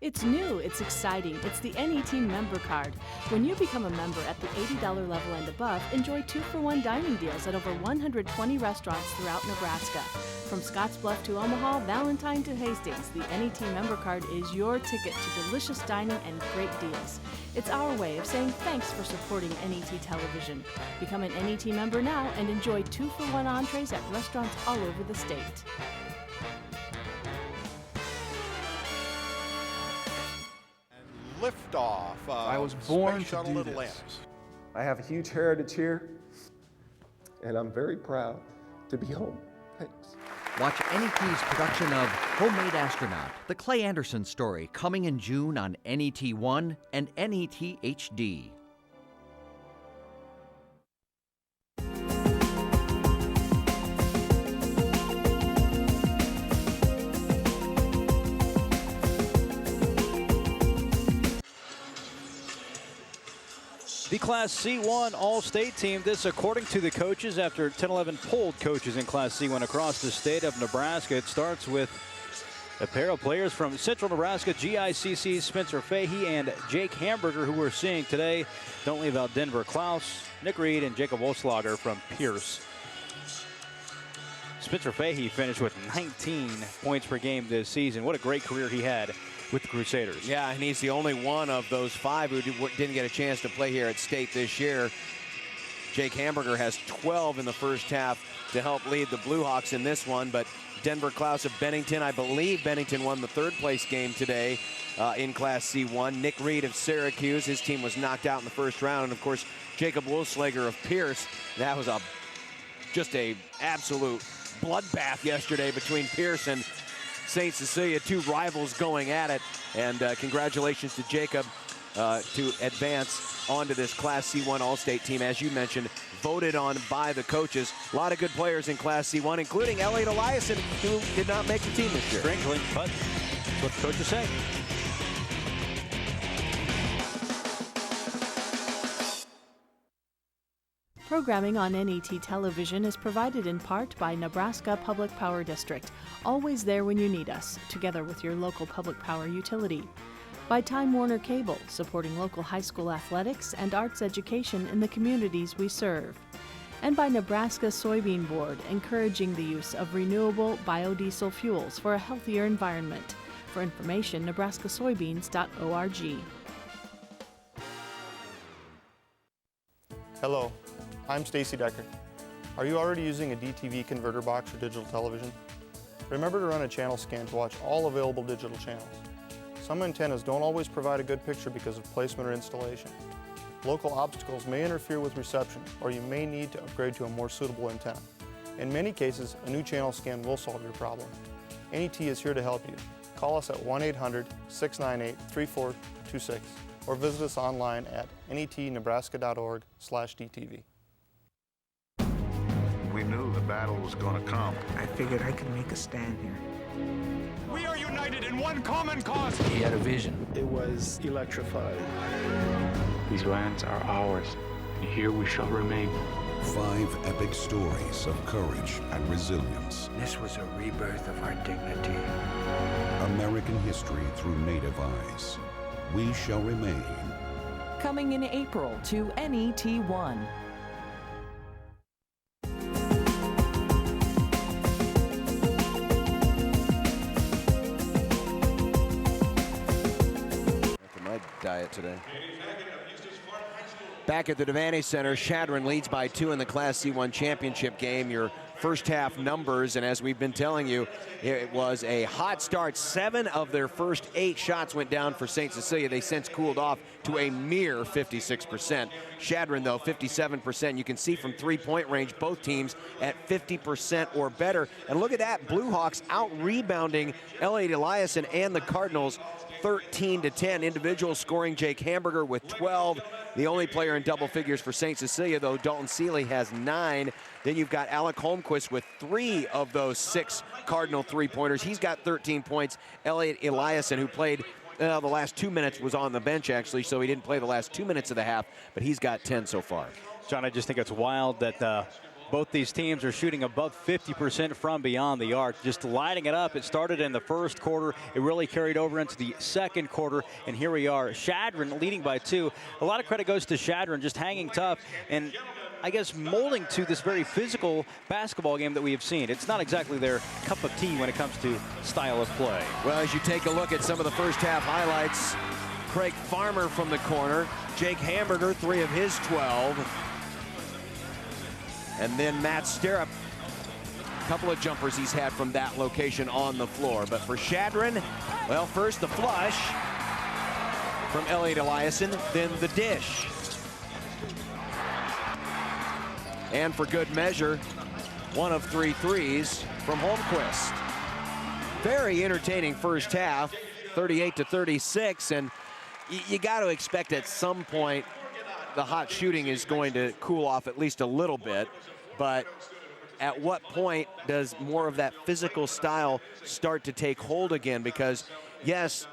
It's new, it's exciting, it's the NET member card. When you become a member at the $80 level and above, enjoy 2-for-1 dining deals at over 120 restaurants throughout Nebraska. From Scottsbluff to Omaha, Valentine to Hastings, the NET member card is your ticket to delicious dining and great deals. It's our way of saying thanks for supporting NET television. Become an NET member now and enjoy 2-for-1 entrees at restaurants all over the state. Liftoff. I was born Space to Shuttle do Atlantis. this. I have a huge heritage here, and I'm very proud to be home. Thanks. Watch NET's production of Homemade Astronaut, the Clay Anderson story, coming in June on NET1 and NET HD. The Class C1 All-State team, this according to the coaches after 10-11 polled coaches in Class C1 across the state of Nebraska. It starts with a pair of players from Central Nebraska, GICC's Spencer Fahey and Jake Hamburger, who we're seeing today. Don't leave out Denver Klaus, Nick Reed, and Jacob Wolfslager from Pierce. Spencer Fahey finished with 19 points per game this season. What a great career he had with the Crusaders. Yeah, and he's the only one of those 5 who didn't get a chance to play here at State this year. Jake Hamburger has 12 in the first half to help lead the Bluehawks in this one, but Denver Klaus of Bennington, I believe Bennington won the 3rd place game today in Class C1. Nick Reed of Syracuse, his team was knocked out in the first round, and of course Jacob Wolfslager of Pierce. That was just a absolute bloodbath yesterday between Pierce and St. Cecilia, 2 rivals going at it, and congratulations to Jacob to advance onto this Class C1 All-State team, as you mentioned, voted on by the coaches. A lot of good players in Class C1, including Elliot Eliason, who did not make the team this year. Strangely, but that's what the coaches say. Programming on NET television is provided in part by Nebraska Public Power District, always there when you need us, together with your local public power utility. By Time Warner Cable, supporting local high school athletics and arts education in the communities we serve. And by Nebraska Soybean Board, encouraging the use of renewable biodiesel fuels for a healthier environment. For information, nebraskasoybeans.org. Hello. I'm Stacy Decker. Are you already using a DTV converter box or digital television? Remember to run a channel scan to watch all available digital channels. Some antennas don't always provide a good picture because of placement or installation. Local obstacles may interfere with reception, or you may need to upgrade to a more suitable antenna. In many cases, a new channel scan will solve your problem. NET is here to help you. Call us at 1-800-698-3426 or visit us online at netnebraska.org/DTV. We knew the battle was going to come. I figured I could make a stand here. We are united in one common cause. He had a vision. It was electrifying. These lands are ours, and here we shall remain. 5 epic stories of courage and resilience. This was a rebirth of our dignity. American history through Native eyes. We shall remain. Coming in April to NET1. My diet today. Back at the Devaney Center, Chadron leads by 2 in the Class C1 championship game. Your first half numbers, and as we've been telling you, it was a hot start. 7 of their first 8 shots went down for St. Cecilia. They since cooled off to a mere 56%. Chadron, though, 57%. You can see from three-point range, both teams at 50% or better. And look at that, Bluehawks out-rebounding Elliott Eliason and the Cardinals 13-10. Individual scoring, Jake Hamburger with 12. The only player in double figures for St. Cecilia, though, Dalton Seeley has 9. Then you've got Alec Holmquist with 3 of those 6 Cardinal three-pointers. He's got 13 points. Elliott Eliason, who played the last 2 minutes, was on the bench, actually, so he didn't play the last 2 minutes of the half, but he's got 10 so far. John, I just think it's wild that both these teams are shooting above 50% from beyond the arc, just lighting it up. It started in the first quarter. It really carried over into the second quarter, and here we are. Chadron leading by 2. A lot of credit goes to Chadron, just hanging tough and I guess molding to this very physical basketball game that we have seen. It's not exactly their cup of tea when it comes to style of play. Well, as you take a look at some of the first half highlights, Craig Farmer from the corner, Jake Hamburger, 3 of his 12. And then Matt Sterup, a couple of jumpers he's had from that location on the floor. But for Chadron, well, first the flush from Elliott Eliason, then the dish. And for good measure, 1 of 3 threes from Holmquist. Very entertaining first half, 38-36, and you got to expect at some point the hot shooting is going to cool off at least a little bit, but at what point does more of that physical style start to take hold again? Because yes,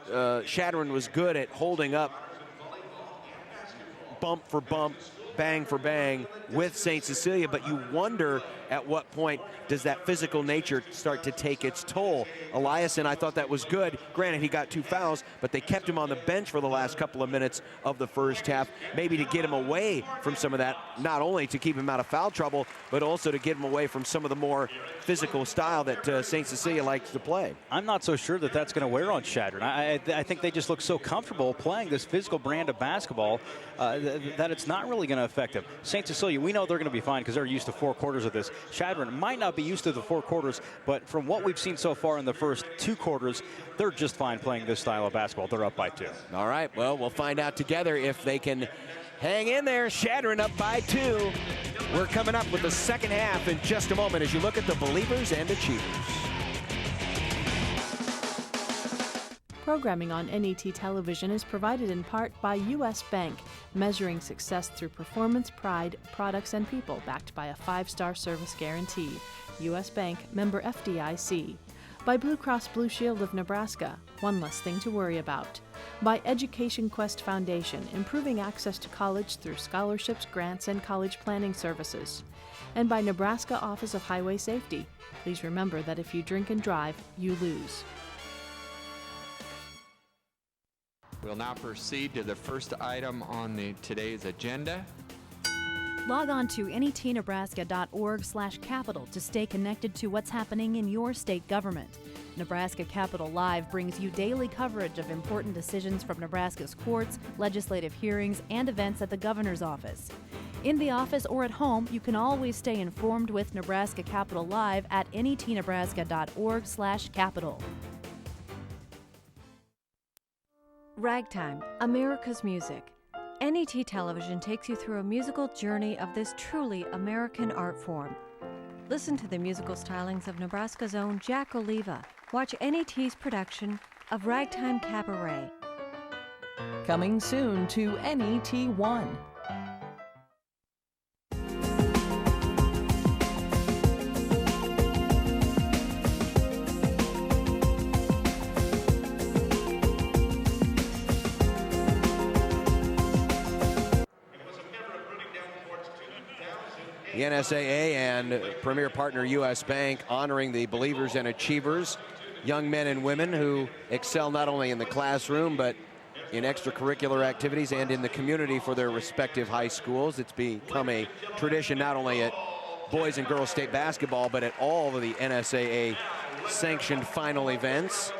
Chadron was good at holding up bump for bump, bang for bang with St. Cecilia, but you wonder at what point does that physical nature start to take its toll. Eliason, I thought that was good. Granted, he got 2 fouls, but they kept him on the bench for the last couple of minutes of the first half, maybe to get him away from some of that, not only to keep him out of foul trouble, but also to get him away from some of the more physical style that St. Cecilia likes to play. I'm not so sure that that's going to wear on Chadron. I think they just look so comfortable playing this physical brand of basketball that it's not really going to affect them. St. Cecilia, we know they're going to be fine because they're used to 4 quarters of this. Chadron might not be used to the 4 quarters, but from what we've seen so far in the first 2 quarters, they're just fine playing this style of basketball. They're up by 2. All right, well, we'll find out together if they can hang in there. Chadron up by 2. We're coming up with the second half in just a moment as you look at the believers and achievers. Programming on NET television is provided in part by U.S. Bank, measuring success through performance, pride, products, and people, backed by a 5-star service guarantee. U.S. Bank, member FDIC. By Blue Cross Blue Shield of Nebraska, one less thing to worry about. By Education Quest Foundation, improving access to college through scholarships, grants, and college planning services. And by Nebraska Office of Highway Safety. Please remember that if you drink and drive, you lose. We'll now proceed to the first item on today's agenda. Log on to netnebraska.org/capital to stay connected to what's happening in your state government. Nebraska Capitol Live brings you daily coverage of important decisions from Nebraska's courts, legislative hearings, and events at the governor's office. In the office or at home, you can always stay informed with Nebraska Capitol Live at netnebraska.org/capital. Ragtime, America's music. NET Television takes you through a musical journey of this truly American art form. Listen to the musical stylings of Nebraska's own Jack Oliva. Watch NET's production of Ragtime Cabaret. Coming soon to NET1. The NSAA and premier partner U.S. Bank honoring the believers and achievers, young men and women who excel not only in the classroom but in extracurricular activities and in the community for their respective high schools. It's become a tradition not only at boys and girls state basketball but at all of the NSAA sanctioned final events.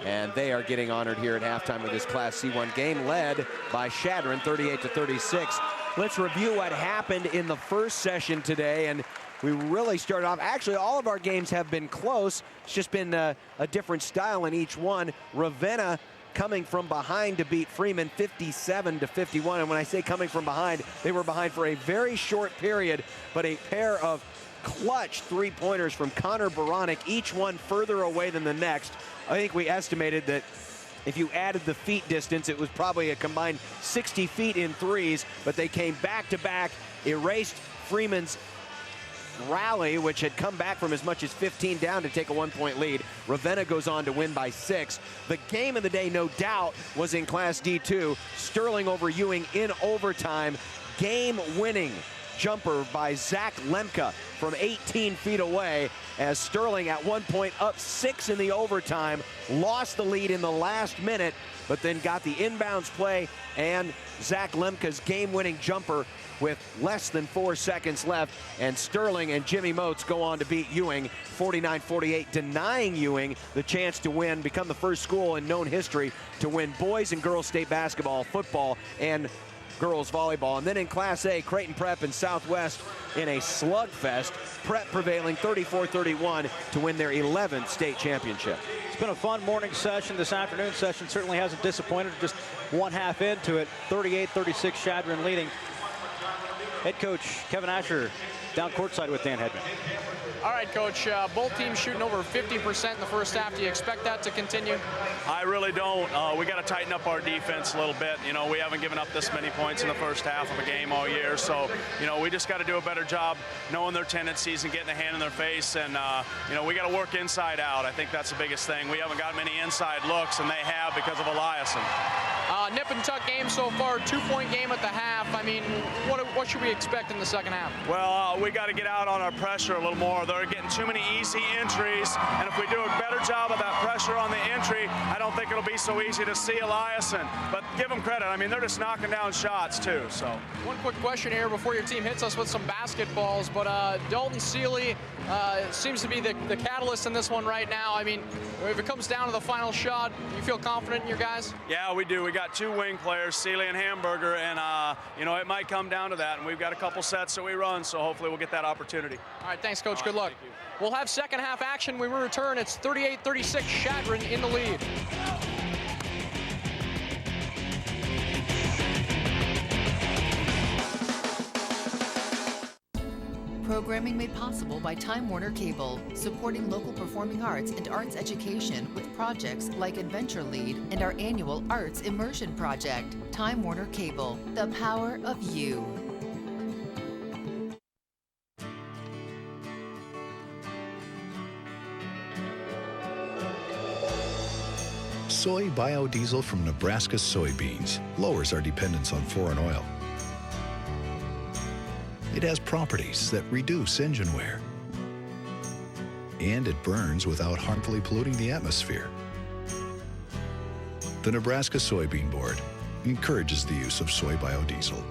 And they are getting honored here at halftime of this Class C1 game, led by Chadron, 38-36. Let's review what happened in the first session today. And we really started off, actually all of our games have been close. It's just been a different style in each one. Ravenna coming from behind to beat Freeman 57-51. And when I say coming from behind, they were behind for a very short period, but a pair of clutch three-pointers from Connor Baranek, each one further away than the next. I think we estimated that if you added the feet distance, it was probably a combined 60 feet in threes, but they came back-to-back, erased Freeman's rally, which had come back from as much as 15 down to take a 1-point lead. Ravenna goes on to win by 6. The game of the day, no doubt, was in Class D2. Sterling over Ewing in overtime. Game-winning jumper by Zach Lemke from 18 feet away, as Sterling at one point up 6 in the overtime, lost the lead in the last minute, but then got the inbounds play and Zach Lemke's game-winning jumper with less than 4 seconds left, and Sterling and Jimmy Motes go on to beat Ewing 49-48, denying Ewing the chance to win, become the first school in known history to win boys and girls state basketball, football, and girls volleyball. And then in Class A, Creighton Prep and Southwest in a slugfest, Prep prevailing 34-31 to win their 11th state championship. It's been a fun morning session. This afternoon session certainly hasn't disappointed. Just one half into it, 38-36 Chadron leading. Head coach Kevin Asher down courtside with Dan Hedman. All right, Coach, both teams shooting over 50% in the first half. Do you expect that to continue? I really don't. We got to tighten up our defense a little bit. You know, we haven't given up this many points in the first half of a game all year. So, you know, we just got to do a better job knowing their tendencies and getting a hand in their face. And, you know, we got to work inside out. I think that's the biggest thing. We haven't got many inside looks, and they have because of Eliason. Nip and tuck game so far, 2-point game at the half. I mean, what should we expect in the second half? Well, we got to get out on our pressure a little more. They're getting too many easy entries, and if we do a better job of that pressure on the entry, I don't think it'll be so easy to see Eliason. But give them credit. I mean, they're just knocking down shots, too. So one quick question here before your team hits us with some basketballs, but Dalton Seeley seems to be the catalyst in this one right now. I mean, if it comes down to the final shot, you feel confident in your guys? Yeah, we do. We got 2 wing players, Seeley and Hamburger, and, you know, it might come down to that, and we've got a couple sets that we run, so hopefully we'll get that opportunity. All right, thanks, Coach. Good luck. We'll have second half action when we return. It's 38-36, Chadron in the lead. Programming made possible by Time Warner Cable, supporting local performing arts and arts education with projects like Adventure Lead and our annual Arts Immersion Project. Time Warner Cable, the power of you. Soy biodiesel from Nebraska soybeans lowers our dependence on foreign oil. It has properties that reduce engine wear. And it burns without harmfully polluting the atmosphere. The Nebraska Soybean Board encourages the use of soy biodiesel.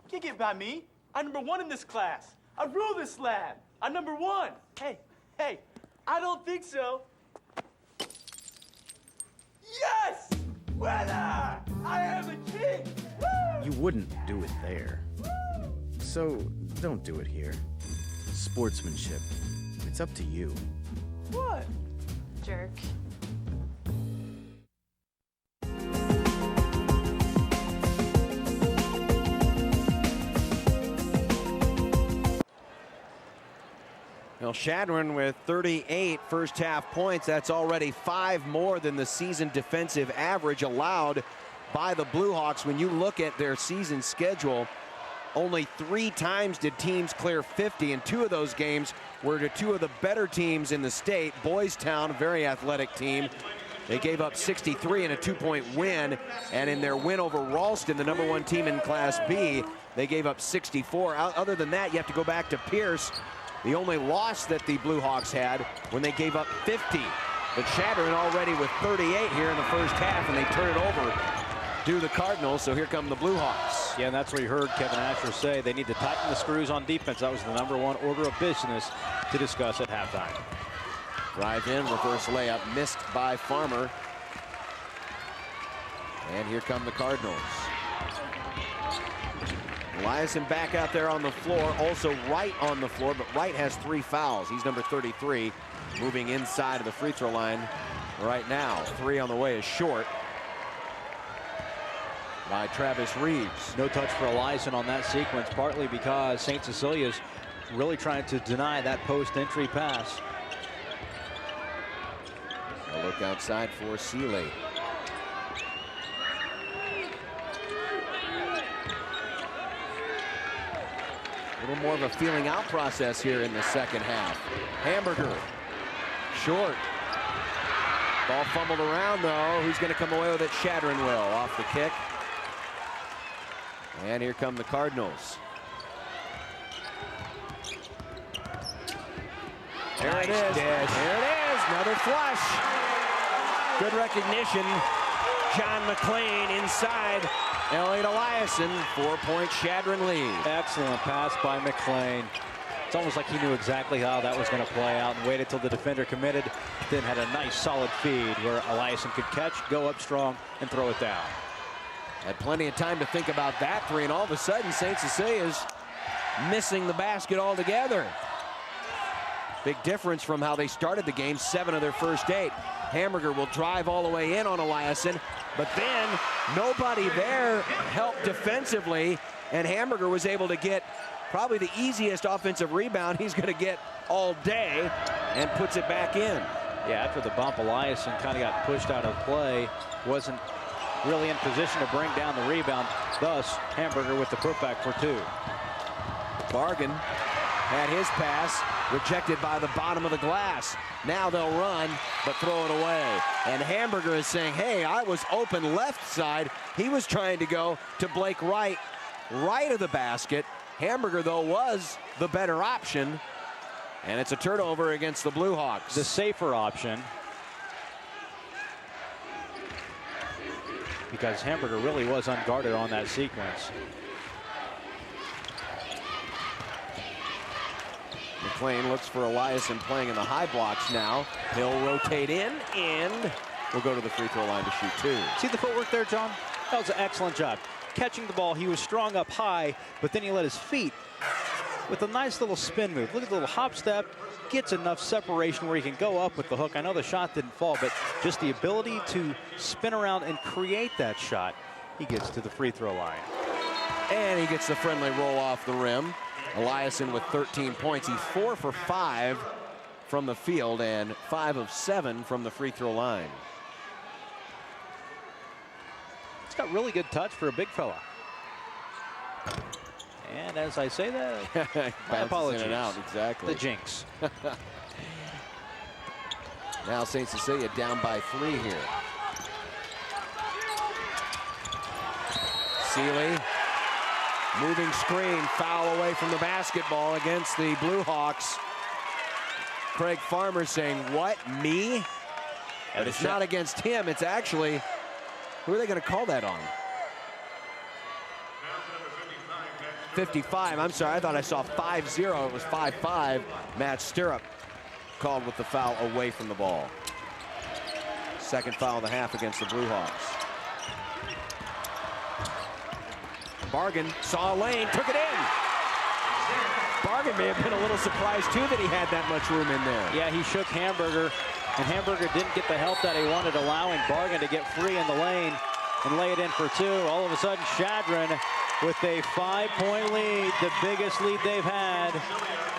Can't get by me. I'm #1 in this class. I rule this lab. I'm #1. Hey, I don't think so. Yes! Winner! I am a king! Woo! You wouldn't do it there. So don't do it here. Sportsmanship. It's up to you. What? Jerk. Well, Chadron with 38 first half points. That's already 5 more than the season defensive average allowed by the Bluehawks. When you look at their season schedule, only 3 times did teams clear 50, and 2 of those games were to 2 of the better teams in the state. Boys Town, a very athletic team. They gave up 63 in a 2-point win, and in their win over Ralston, the number 1 team in Class B, they gave up 64. Other than that, you have to go back to Pierce, the only loss that the Bluehawks had when they gave up 50. But Chadron already with 38 here in the first half, and they turn it over to the Cardinals, so here come the Bluehawks. Yeah, and that's what you heard Kevin Asher say. They need to tighten the screws on defense. That was the #1 order of business to discuss at halftime. Drive in, reverse layup, missed by Farmer. And here come the Cardinals. Eliason back out there on the floor, also Wright on the floor, but Wright has 3 fouls. He's number 33, moving inside of the free throw line right now. 3 on the way is short by Travis Reeves. No touch for Eliason on that sequence, partly because St. Cecilia's really trying to deny that post-entry pass. A look outside for Seeley. A little more of a feeling out process here in the second half. Hamburger, short. Ball fumbled around though. Who's going to come away with it? Chadron will, off the kick. And here come the Cardinals. There it is. There it is. Another flush. Good recognition. John McClain inside. Elliot Eliason, 4-point Chadron lead. Excellent pass by McClain. It's almost like he knew exactly how that was going to play out and waited till the defender committed, then had a nice solid feed where Eliason could catch, go up strong, and throw it down. Had plenty of time to think about that 3, and all of a sudden St. Cecilia's missing the basket altogether. Big difference from how they started the game, 7 of their first 8. Hamburger will drive all the way in on Eliason, but then nobody there helped defensively, and Hamburger was able to get probably the easiest offensive rebound he's going to get all day and puts it back in. Yeah, after the bump, Eliason kind of got pushed out of play, wasn't really in position to bring down the rebound, thus Hamburger with the putback for 2. Bargan had his pass rejected by the bottom of the glass. Now they'll run, but throw it away. And Hamburger is saying, hey, I was open left side. He was trying to go to Blake Wright, right of the basket. Hamburger, though, was the better option. And it's a turnover against the Bluehawks. The safer option. Because Hamburger really was unguarded on that sequence. McClain looks for Eliason playing in the high blocks now. He'll rotate in and will go to the free throw line to shoot 2. See the footwork there, John? That was an excellent job. Catching the ball, he was strong up high, but then he let his feet with a nice little spin move. Look at the little hop step, gets enough separation where he can go up with the hook. I know the shot didn't fall, but just the ability to spin around and create that shot, he gets to the free throw line. And he gets the friendly roll off the rim. Eliason with 13 points. He's 4 for 5 from the field and 5 of 7 from the free throw line. He's got really good touch for a big fella. And as I say that, my apologies. In and out, exactly. The jinx. Now St. Cecilia down by 3 here. Seeley. Moving screen, foul away from the basketball against the Bluehawks. Craig Farmer saying, what, me? But it's not against him, it's actually, who are they going to call that on? 55, I'm sorry, I thought I saw 5-0, it was 5-5. Matt Stirrup called with the foul away from the ball. Second foul of the half against the Bluehawks. Bargan saw a lane, took it in. Bargan may have been a little surprised too that he had that much room in there. Yeah, he shook Hamburger, and Hamburger didn't get the help that he wanted, allowing Bargan to get free in the lane and lay it in for 2. All of a sudden, Chadron with a 5-point lead, the biggest lead they've had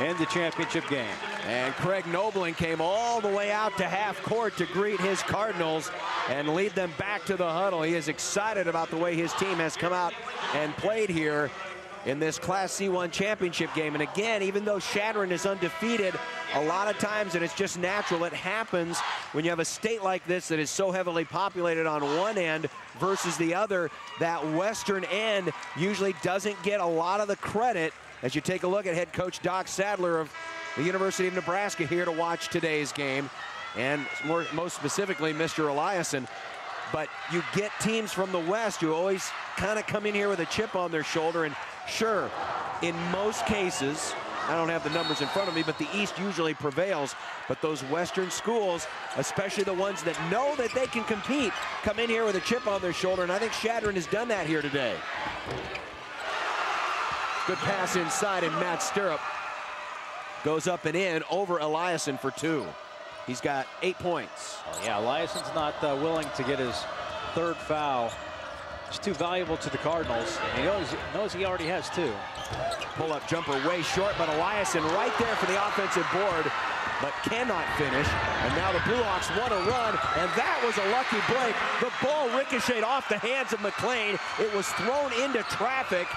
in the championship game. And Craig Nobling came all the way out to half court to greet his Cardinals and lead them back to the huddle. He is excited about the way his team has come out and played here in this Class C1 championship game. And again, even though Chadron is undefeated, a lot of times, and it's just natural, it happens when you have a state like this that is so heavily populated on one end versus the other, that western end usually doesn't get a lot of the credit. As you take a look at head coach Doc Sadler of the University of Nebraska here to watch today's game, and most specifically Mr. Eliason. But you get teams from the West who always kind of come in here with a chip on their shoulder, and sure, in most cases, I don't have the numbers in front of me, but the East usually prevails. But those Western schools, especially the ones that know that they can compete, come in here with a chip on their shoulder, and I think Chadron has done that here today. Good pass inside, and Matt Stirrup goes up and in over Eliason for 2. He's got 8 points. Oh, yeah, Eliason's not willing to get his 3rd foul. It's too valuable to the Cardinals. He knows he already has 2. Pull-up jumper way short, but Eliason right there for the offensive board, but cannot finish. And now the Bluehawks want to run, and that was a lucky break. The ball ricocheted off the hands of McLean. It was thrown into traffic,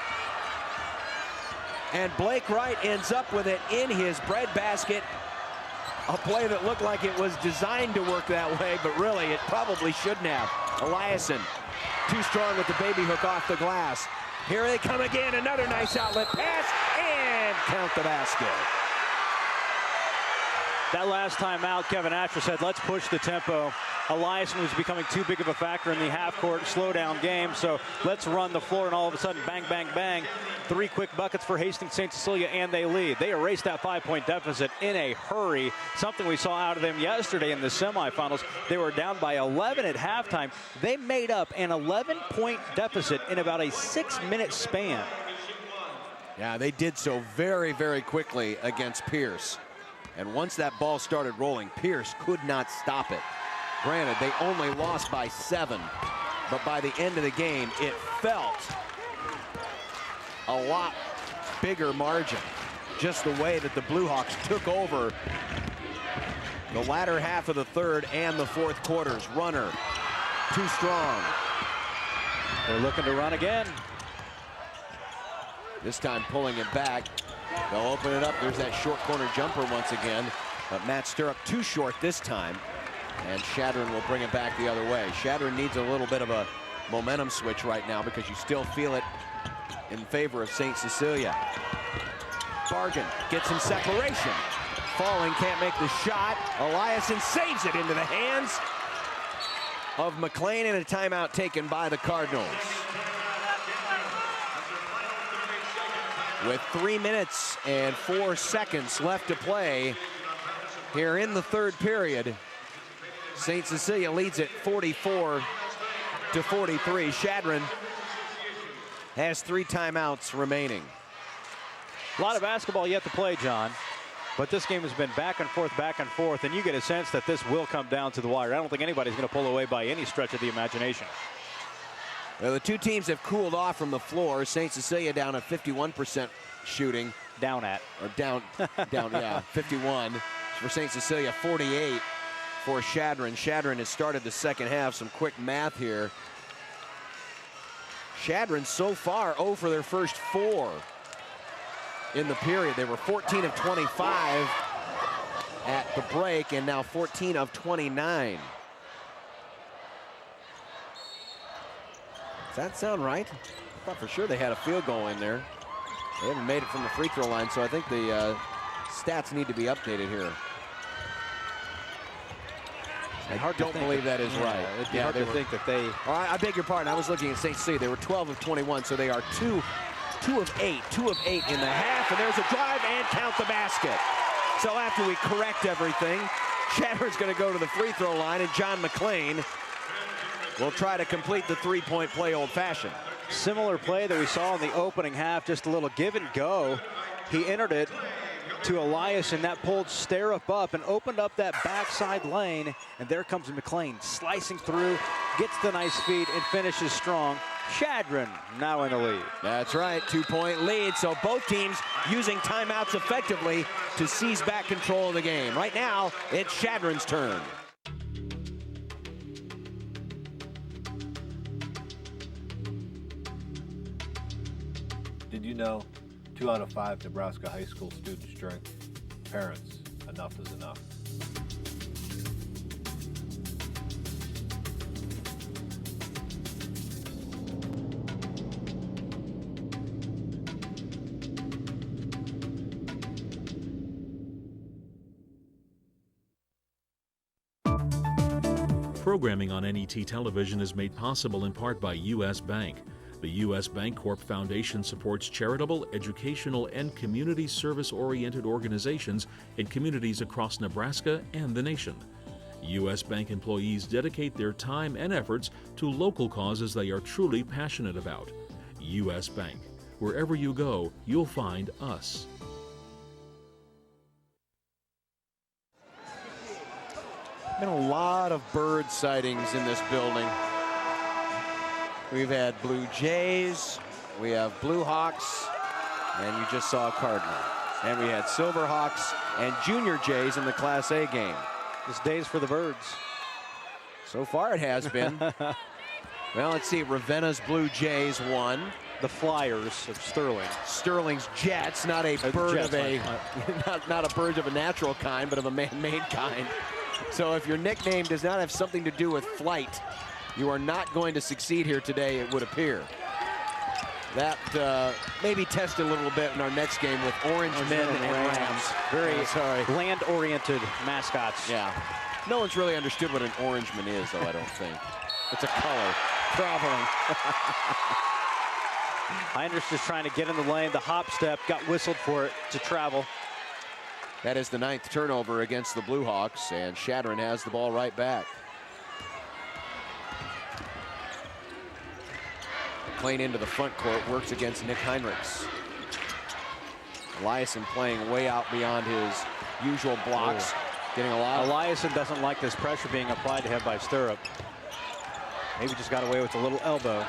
and Blake Wright ends up with it in his breadbasket. A play that looked like it was designed to work that way, but really it probably shouldn't have. Eliason, too strong with the baby hook off the glass. Here they come again, another nice outlet pass, and count the basket. That last time out, Kevin Asher said, let's push the tempo. Eliason was becoming too big of a factor in the half-court slowdown game, so let's run the floor, and all of a sudden, bang, bang, bang. 3 quick buckets for Hastings St. Cecilia, and they lead. They erased that 5-point deficit in a hurry, something we saw out of them yesterday in the semifinals. They were down by 11 at halftime. They made up an 11-point deficit in about a 6-minute span. Yeah, they did so very, very quickly against Pierce. And once that ball started rolling, Pierce could not stop it. Granted, they only lost by 7, but by the end of the game, it felt a lot bigger margin. Just the way that the Bluehawks took over the latter half of the 3rd and the 4th quarters. Runner, too strong. They're looking to run again. This time pulling it back. They'll open it up. There's that short corner jumper once again. But Matt Stirrup too short this time. And Chadron will bring it back the other way. Chadron needs a little bit of a momentum switch right now because you still feel it in favor of St. Cecilia. Bargan gets some separation. Falling, can't make the shot. Eliason saves it into the hands of McLean, and a timeout taken by the Cardinals. With 3 minutes and 4 seconds left to play here in the 3rd period, St. Cecilia leads it 44-43. Chadron has 3 timeouts remaining. A lot of basketball yet to play, John. But this game has been back and forth, and you get a sense that this will come down to the wire. I don't think anybody's going to pull away by any stretch of the imagination. Well, the two teams have cooled off from the floor. St. Cecilia down at 51% shooting. Down, yeah, 51 for St. Cecilia, 48 for Chadron. Chadron has started the second half. Some quick math here. Chadron so far 0 for their first 4 in the period. They were 14 of 25 at the break, and now 14 of 29. Does that sound right? I thought for sure they had a field goal in there. They haven't made it from the free throw line, so I think the stats need to be updated here. I don't believe that is right. It'd be hard to think that they... Oh, I beg your pardon. I was looking at St. Cecilia. They were 12 of 21, so they are 2 of 8 in the half, and there's a drive and count the basket. So after we correct everything, Chadron's going to go to the free throw line, and John McLean will try to complete the 3-point play old-fashioned. Similar play that we saw in the opening half, just a little give and go. He entered it to Elias, and that pulled Sterup up and opened up that backside lane. And there comes McLean slicing through, gets the nice feed, and finishes strong. Chadron now in the lead. That's right, 2-point lead. So both teams using timeouts effectively to seize back control of the game. Right now, it's Chadron's turn. Did you know 2 out of 5 Nebraska high school students drink? Parents, enough is enough. Programming on NET television is made possible in part by U.S. Bank. The U.S. Bancorp Foundation supports charitable, educational, and community service-oriented organizations in communities across Nebraska and the nation. U.S. Bank employees dedicate their time and efforts to local causes they are truly passionate about. U.S. Bank. Wherever you go, you'll find us. Been a lot of bird sightings in this building. We've had Blue Jays, we have Bluehawks, and you just saw a Cardinal. And we had Silverhawks and Junior Jays in the Class A game. This day's for the birds. So far it has been. Well, let's see, Ravenna's Blue Jays won. The Flyers of Sterling. Sterling's Jets, not a bird of a not a bird of a natural kind, but of a man-made kind. So if your nickname does not have something to do with flight, you are not going to succeed here today, it would appear. That maybe tested a little bit in our next game with Orange Men and Rams. Very land-oriented mascots. Yeah. No one's really understood what an Orangeman is, though, I don't think. It's a color. Traveling. Heinrich's just trying to get in the lane. The hop step got whistled for it to travel. That is the 9th turnover against the Bluehawks, and Chadron has the ball right back. McLean into the front court, works against Nick Heinrichs. Eliason playing way out beyond his usual blocks. Getting a lot. Eliason doesn't like this pressure being applied to him by Sterup. Maybe just got away with a little elbow.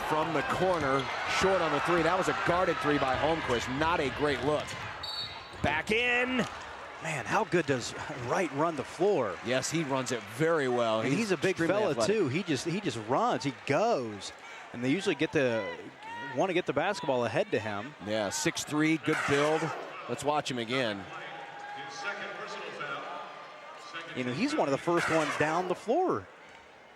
From the corner, short on the 3. That was a guarded 3 by Holmquist. Not a great look. Back in. Man, how good does Wright run the floor? Yes, he runs it very well. He's a big fella athletic. too. He just runs. He goes, and they usually want to get the basketball ahead to him. Yeah, 6'3", good build. Let's watch him again. You know, he's one of the first ones down the floor.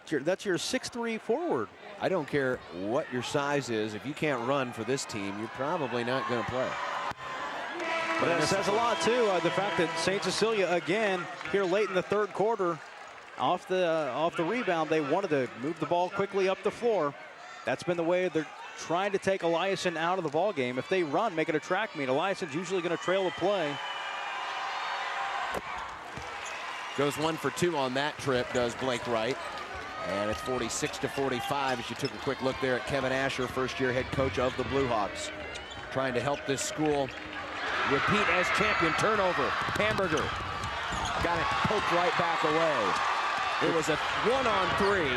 That's your 6'3" forward. I don't care what your size is. If you can't run for this team, you're probably not going to play. But that says a lot, too, the fact that St. Cecilia, again, here late in the 3rd quarter, off the rebound, they wanted to move the ball quickly up the floor. That's been the way they're trying to take Eliason out of the ball game. If they run, make it a track meet, Eliason's usually going to trail the play. Goes 1 for 2 on that trip, does Blake Wright. And it's 46-45 as you took a quick look there at Kevin Asher, first-year head coach of the Bluehawks. Trying to help this school repeat as champion. Turnover. Hamburger got it poked right back away. It was a 1-on-3,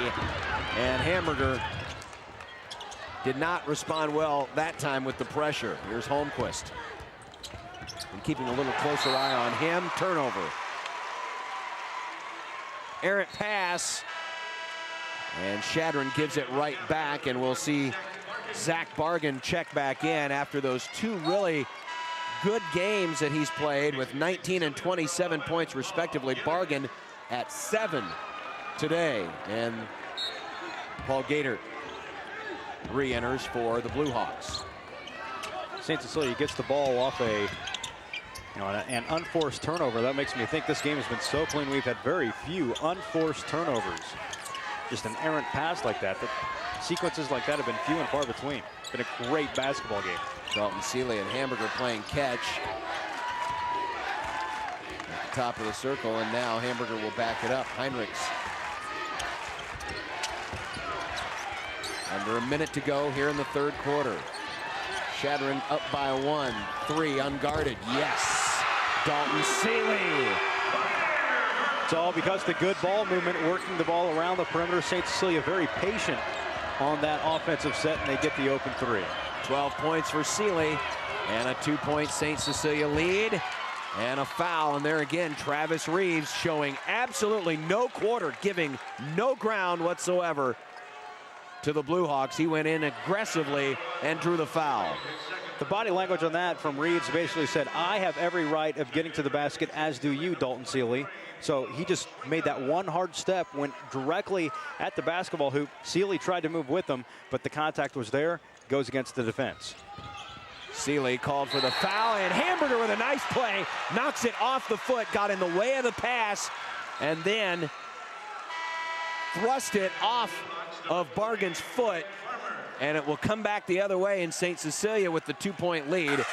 and Hamburger did not respond well that time with the pressure. Here's Holmquist. And keeping a little closer eye on him. Turnover. Errant pass. And Chadron gives it right back, and we'll see Zach Bargan check back in after those 2 really good games that he's played with 19 and 27 points respectively. Bargan at 7 today, and Paul Gator re-enters for the Bluehawks. St. Cecilia gets the ball off an unforced turnover. That makes me think this game has been so clean. We've had very few unforced turnovers. Just an errant pass like that. But sequences like that have been few and far between. It's been a great basketball game. Dalton Seeley and Hamburger playing catch at the top of the circle, and now Hamburger will back it up. Heinrichs. Under a minute to go here in the 3rd quarter. Chadron up by 1. 3 unguarded. Yes. Dalton Seeley. It's all because the good ball movement, working the ball around the perimeter. St. Cecilia very patient on that offensive set, and they get the open 3. 12 points for Seeley, and a 2-point St. Cecilia lead. And a foul, and there again, Travis Reeves showing absolutely no quarter, giving no ground whatsoever to the Bluehawks. He went in aggressively and drew the foul. The body language on that from Reeves basically said, I have every right of getting to the basket, as do you, Dalton Seeley. So he just made that one hard step, went directly at the basketball hoop. Seeley tried to move with him, but the contact was there, goes against the defense. Seeley called for the foul, and Hamburger with a nice play, knocks it off the foot, got in the way of the pass, and then thrust it off of Bargan's foot, and it will come back the other way, and St. Cecilia with the 2-point lead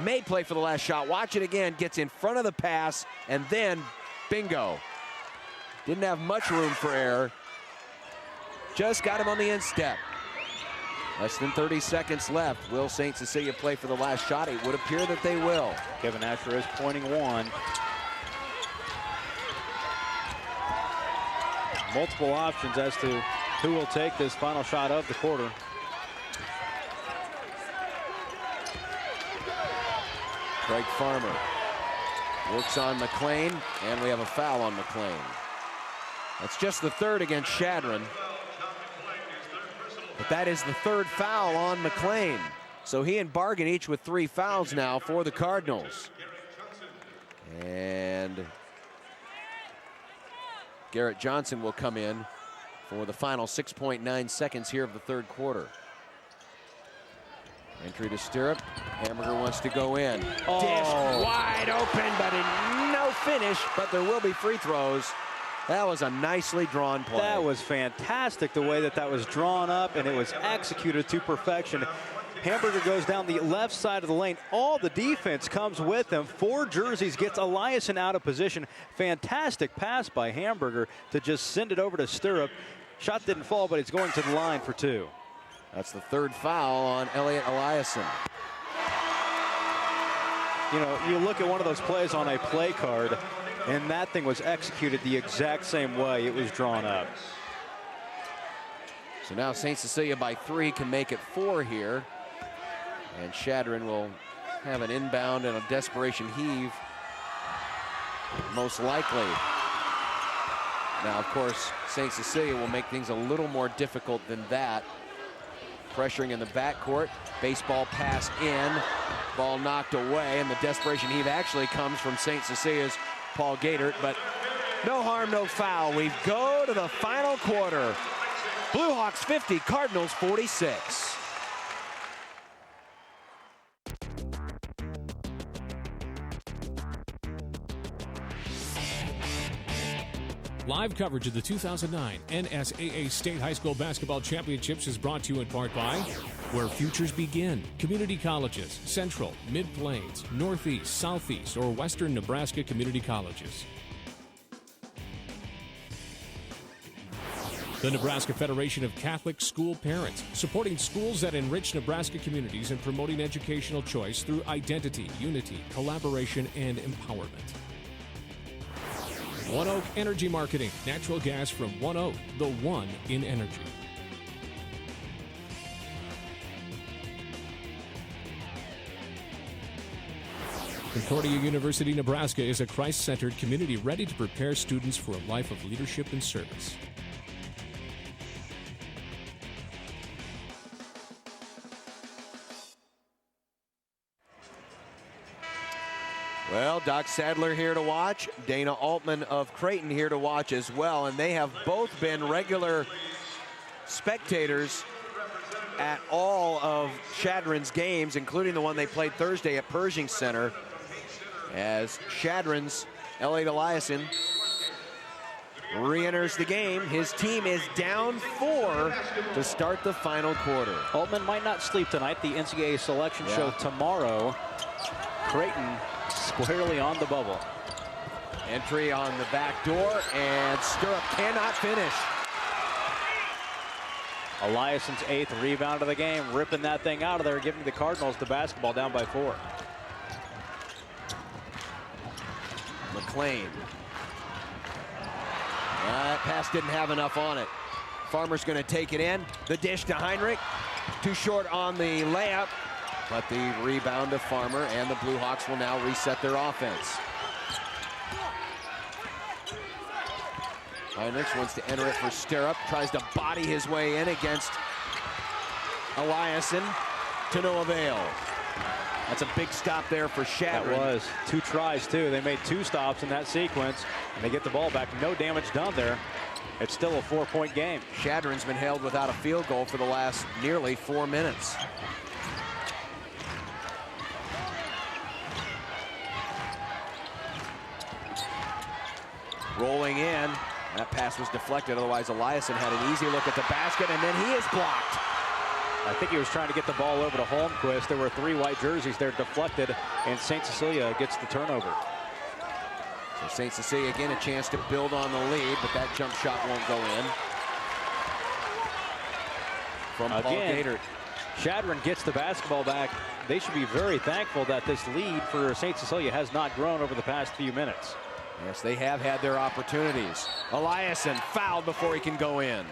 may play for the last shot. Watch it again, gets in front of the pass, and then bingo. Didn't have much room for error. Just got him on the instep. Less than 30 seconds left. Will St. Cecilia play for the last shot? It would appear that they will. Kevin Asher is pointing one. Multiple options as to who will take this final shot of the quarter. Craig Farmer works on McLean, and we have a foul on McLean. That's just the third against Chadron. But that is the third foul on McLean. So he and Bargan each with 3 fouls now for the Cardinals. And Garrett Johnson will come in for the final 6.9 seconds here of the third quarter. Entry to Stirrup. Hamburger wants to go in. Oh. Dish wide open, but no finish. But there will be free throws. That was a nicely drawn play. That was fantastic, the way that that was drawn up, and it was executed to perfection. Hamburger goes down the left side of the lane. All the defense comes with him. 4 jerseys, gets Eliason out of position. Fantastic pass by Hamburger to just send it over to Stirrup. Shot didn't fall, but it's going to the line for 2. That's the third foul on Elliot Eliason. You know, you look at one of those plays on a play card, and that thing was executed the exact same way it was drawn up. So now St. Cecilia by 3 can make it 4 here. And Chadron will have an inbound and a desperation heave, most likely. Now, of course, St. Cecilia will make things a little more difficult than that. Pressuring in the backcourt, baseball pass in, ball knocked away, and the desperation heave actually comes from St. Cecilia's Paul Gadert, but no harm, no foul. We go to the final quarter. Bluehawks 50, Cardinals 46. Live coverage of the 2009 NSAA State High School Basketball Championships is brought to you in part by Where Futures Begin, community colleges, Central, Mid-Plains, Northeast, Southeast, or Western Nebraska community colleges. The Nebraska Federation of Catholic School Parents, supporting schools that enrich Nebraska communities and promoting educational choice through identity, unity, collaboration, and empowerment. One Oak Energy Marketing, natural gas from One Oak, the one in energy. Concordia University, Nebraska is a Christ-centered community ready to prepare students for a life of leadership and service. Well, Doc Sadler here to watch, Dana Altman of Creighton here to watch as well, and they have both been regular spectators at all of Chadron's games, including the one they played Thursday at Pershing Center, as Chadron's Elliot Eliason re-enters the game. His team is down 4 to start the final quarter. Altman might not sleep tonight. The NCAA selection show tomorrow. Creighton squarely on the bubble. Entry on the back door, and Stirrup cannot finish. Eliason's 8th rebound of the game, ripping that thing out of there, giving the Cardinals the basketball down by 4. McLean. That pass didn't have enough on it. Farmer's going to take it in. The dish to Heinrich. Too short on the layup. But the rebound to Farmer, and the Bluehawks will now reset their offense. Heinrich wants to enter it for Stirrup. Tries to body his way in against Eliason. To no avail. That's a big stop there for Chadron. That was 2 tries, too. They made 2 stops in that sequence, and they get the ball back. No damage done there. It's still a 4-point game. Chadron's been held without a field goal for the last nearly 4 minutes. Rolling in. That pass was deflected. Otherwise, Eliason had an easy look at the basket, and then he is blocked. I think he was trying to get the ball over to Holmquist. There were 3 white jerseys there deflected, and St. Cecilia gets the turnover. So St. Cecilia again a chance to build on the lead, but that jump shot won't go in. From Paul Gator. Chadron gets the basketball back. They should be very thankful that this lead for St. Cecilia has not grown over the past few minutes. Yes, they have had their opportunities. Eliason fouled before he can go in.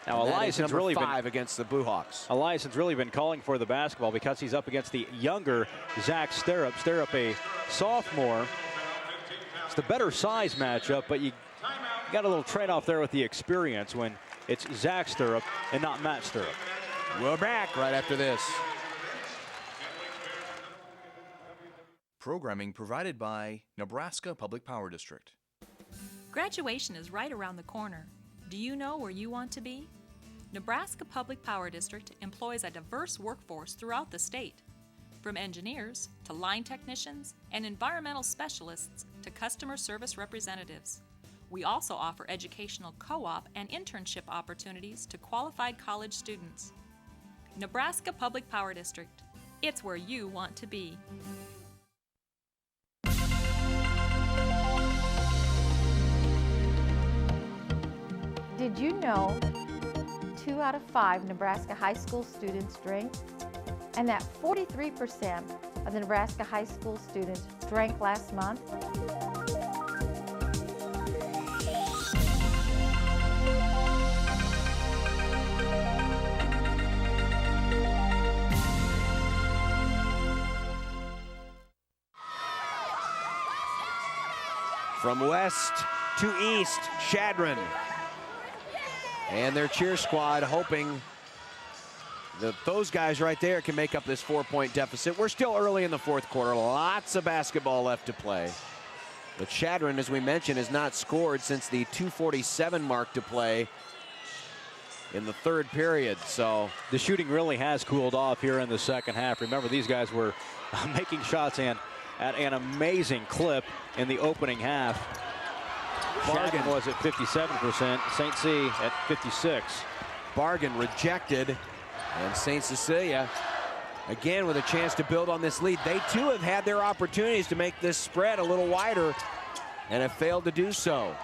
Now Eliason's really been 5 against the Bluehawks. Eliason's really been calling for the basketball because he's up against the younger Zach Stirrup. Stirrup, a sophomore. It's the better size matchup, but you got a little trade-off there with the experience when it's Zach Stirrup and not Matt Stirrup. We're back right after this. Programming provided by Nebraska Public Power District. Graduation is right around the corner. Do you know where you want to be? Nebraska Public Power District employs a diverse workforce throughout the state, from engineers to line technicians and environmental specialists to customer service representatives. We also offer educational co-op and internship opportunities to qualified college students. Nebraska Public Power District. It's where you want to be. Did you know 2 out of 5 Nebraska high school students drink? And that 43% of the Nebraska high school students drank last month? From west to east, Chadron. And their cheer squad hoping that those guys right there can make up this 4-point deficit. We're still early in the 4th quarter. Lots of basketball left to play. But Chadron, as we mentioned, has not scored since the 2:47 mark to play in the 3rd period. So the shooting really has cooled off here in the 2nd half. Remember, these guys were making shots at an amazing clip in the opening half. Bargain was at 57%, St. C at 56. Bargain rejected, and St. Cecilia again with a chance to build on this lead. They too have had their opportunities to make this spread a little wider and have failed to do so.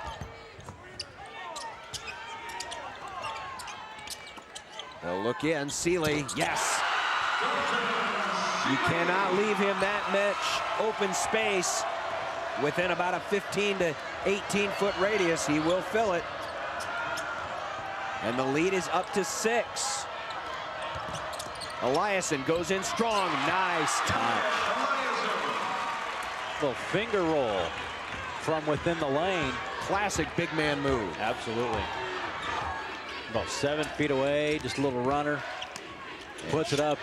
They'll look in, Seeley, yes. You cannot leave him that much open space within about a 15 to 18-foot radius. He will fill it. And the lead is up to 6. Eliason goes in strong. Nice touch. Little finger roll from within the lane. Classic big man move. Absolutely. About 7 feet away, just a little runner. Puts it up,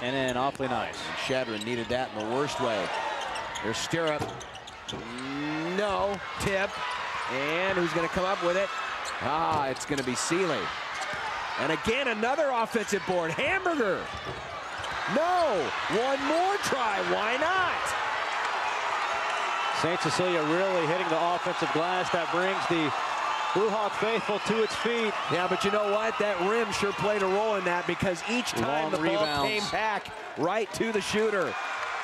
and then awfully nice. Chadron needed that in the worst way. There's Stirrup. No, tip. And who's going to come up with it? It's going to be Seeley. And again, another offensive board. Hamburger. No, one more try. Why not? St. Cecilia really hitting the offensive glass. That brings the Bluehawk faithful to its feet. Yeah, but you know what? That rim sure played a role in that, because each time the ball came back right to the shooter.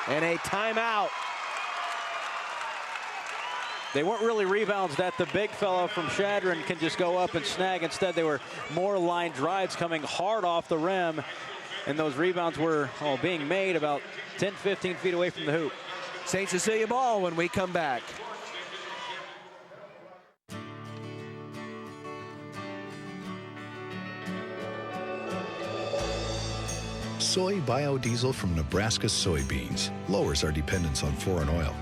And a timeout. They weren't really rebounds that the big fella from Chadron can just go up and snag. Instead, they were more line drives coming hard off the rim. And those rebounds were being made about 10, 15 feet away from the hoop. St. Cecilia ball when we come back. Soy biodiesel from Nebraska soybeans lowers our dependence on foreign oil.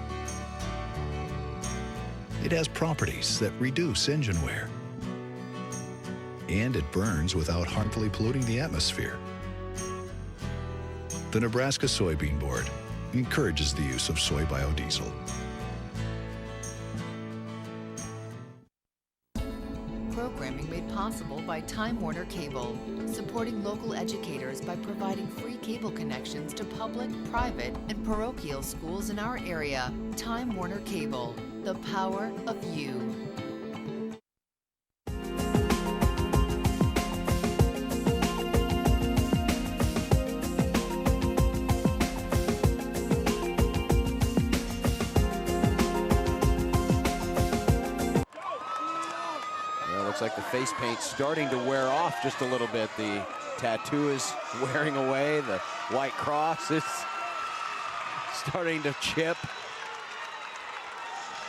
It has properties that reduce engine wear. And it burns without harmfully polluting the atmosphere. The Nebraska Soybean Board encourages the use of soy biodiesel. Programming made possible by Time Warner Cable, supporting local educators by providing free cable connections to public, private, and parochial schools in our area. Time Warner Cable, the power of you. Like the face paint starting to wear off just a little bit. The tattoo is wearing away. The white cross is starting to chip.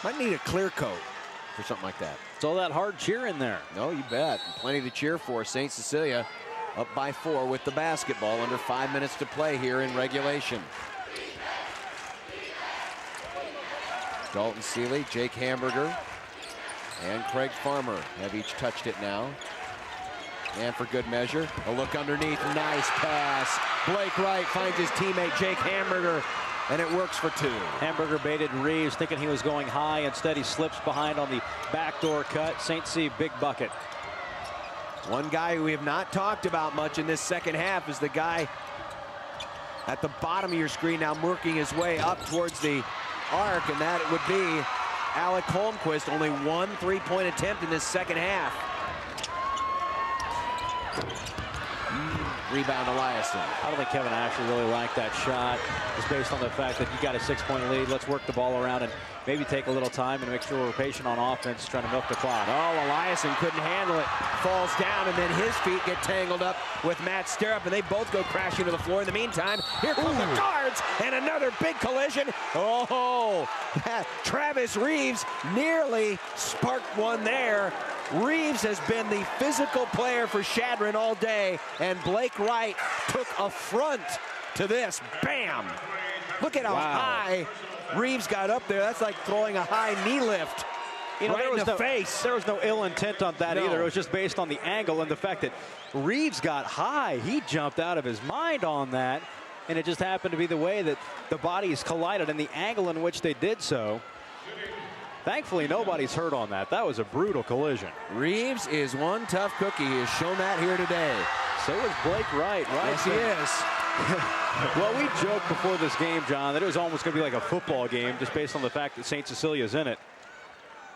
Might need a clear coat for something like that. It's all that hard cheer in there. No, you bet. Plenty to cheer for. St. Cecilia up by 4 with the basketball. Under 5 minutes to play here in regulation. Dalton Seeley, Jake Hamburger, and Craig Farmer have each touched it now. And for good measure, a look underneath, nice pass. Blake Wright finds his teammate Jake Hamburger, and it works for 2. Hamburger baited Reeves, thinking he was going high. Instead, he slips behind on the backdoor cut. St. C, big bucket. One guy who we have not talked about much in this second half is the guy at the bottom of your screen now working his way up towards the arc, and that would be Alec Holmquist. Only 1 3-point attempt in this second half. Rebound Eliason. I don't think Kevin Asher really liked that shot. It's based on the fact that you got a 6-point lead. Let's work the ball around and maybe take a little time and make sure we're patient on offense, trying to milk the clock. Oh, Eliason couldn't handle it. Falls down, and then his feet get tangled up with Matt Sterup, and they both go crashing to the floor. In the meantime, here come the guards, and another big collision. Oh, Travis Reeves nearly sparked one there. Reeves has been the physical player for Chadron all day, and Blake Wright took affront to this. Bam! Look at how high Reeves got up there. That's like throwing a high knee lift. You know, right in the face. There was no ill intent on that either. It was just based on the angle and the fact that Reeves got high. He jumped out of his mind on that, and it just happened to be the way that the bodies collided and the angle in which they did so. Thankfully, nobody's hurt on that. That was a brutal collision. Reeves is one tough cookie. He has shown that here today. So is Blake Wright, right? Yes, he is. Well, we joked before this game, John, that it was almost going to be like a football game just based on the fact that St. Cecilia's in it.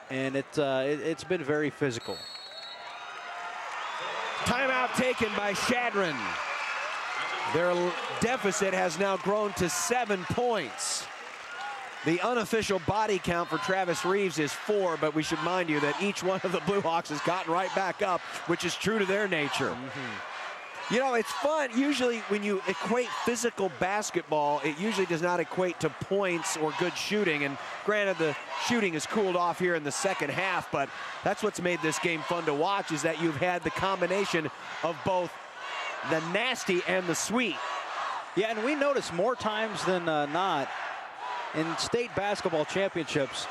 And it's been very physical. Timeout taken by Chadron. Their deficit has now grown to 7 points. The unofficial body count for Travis Reeves is 4, but we should mind you that each one of the Bluehawks has gotten right back up, which is true to their nature. You know, it's fun. Usually when you equate physical basketball, it usually does not equate to points or good shooting. And granted, the shooting has cooled off here in the second half, but that's what's made this game fun to watch, is that you've had the combination of both the nasty and the sweet. Yeah, and we notice more times than not in state basketball championships,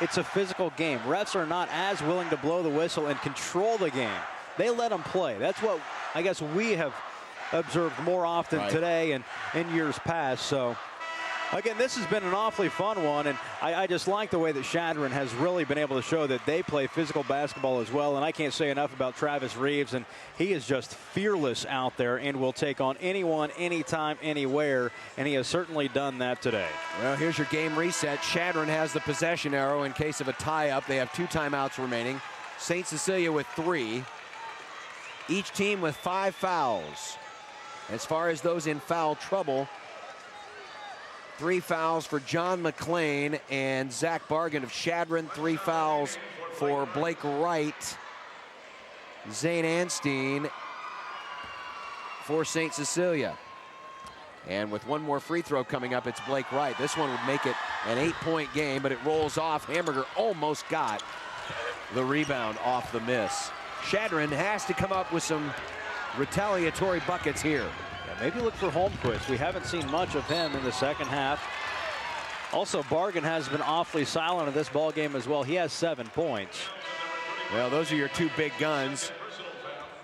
it's a physical game. Refs are not as willing to blow the whistle and control the game. They let them play. That's what I guess we have observed more often today and in years past. So, again, this has been an awfully fun one, and I just like the way that Chadron has really been able to show that they play physical basketball as well. And I can't say enough about Travis Reeves, and he is just fearless out there and will take on anyone, anytime, anywhere, and he has certainly done that today. Well, here's your game reset. Chadron has the possession arrow in case of a tie-up. They have 2 timeouts remaining. St. Cecilia with 3. Each team with 5 fouls. As far as those in foul trouble, 3 fouls for John McClain and Zach Bargan of Chadron. 3 fouls for Blake Wright, Zane Anstine for St. Cecilia. And with 1 more free throw coming up, it's Blake Wright. This one would make it an 8-point game, but it rolls off. Hamburger almost got the rebound off the miss. Chadron has to come up with some retaliatory buckets here. Yeah, maybe look for Holmquist. We haven't seen much of him in the second half. Also, Bargan has been awfully silent in this ball game as well. He has 7 points. Well, those are your two big guns.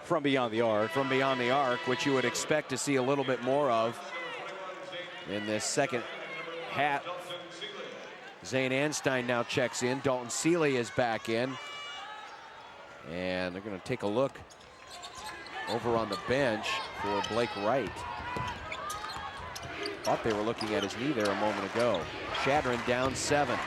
From beyond the arc. From beyond the arc, which you would expect to see a little bit more of in this second half. Zane Anstein now checks in. Dalton Seeley is back in. And they're going to take a look over on the bench for Blake Wright. Thought they were looking at his knee there a moment ago. Chadron down 7.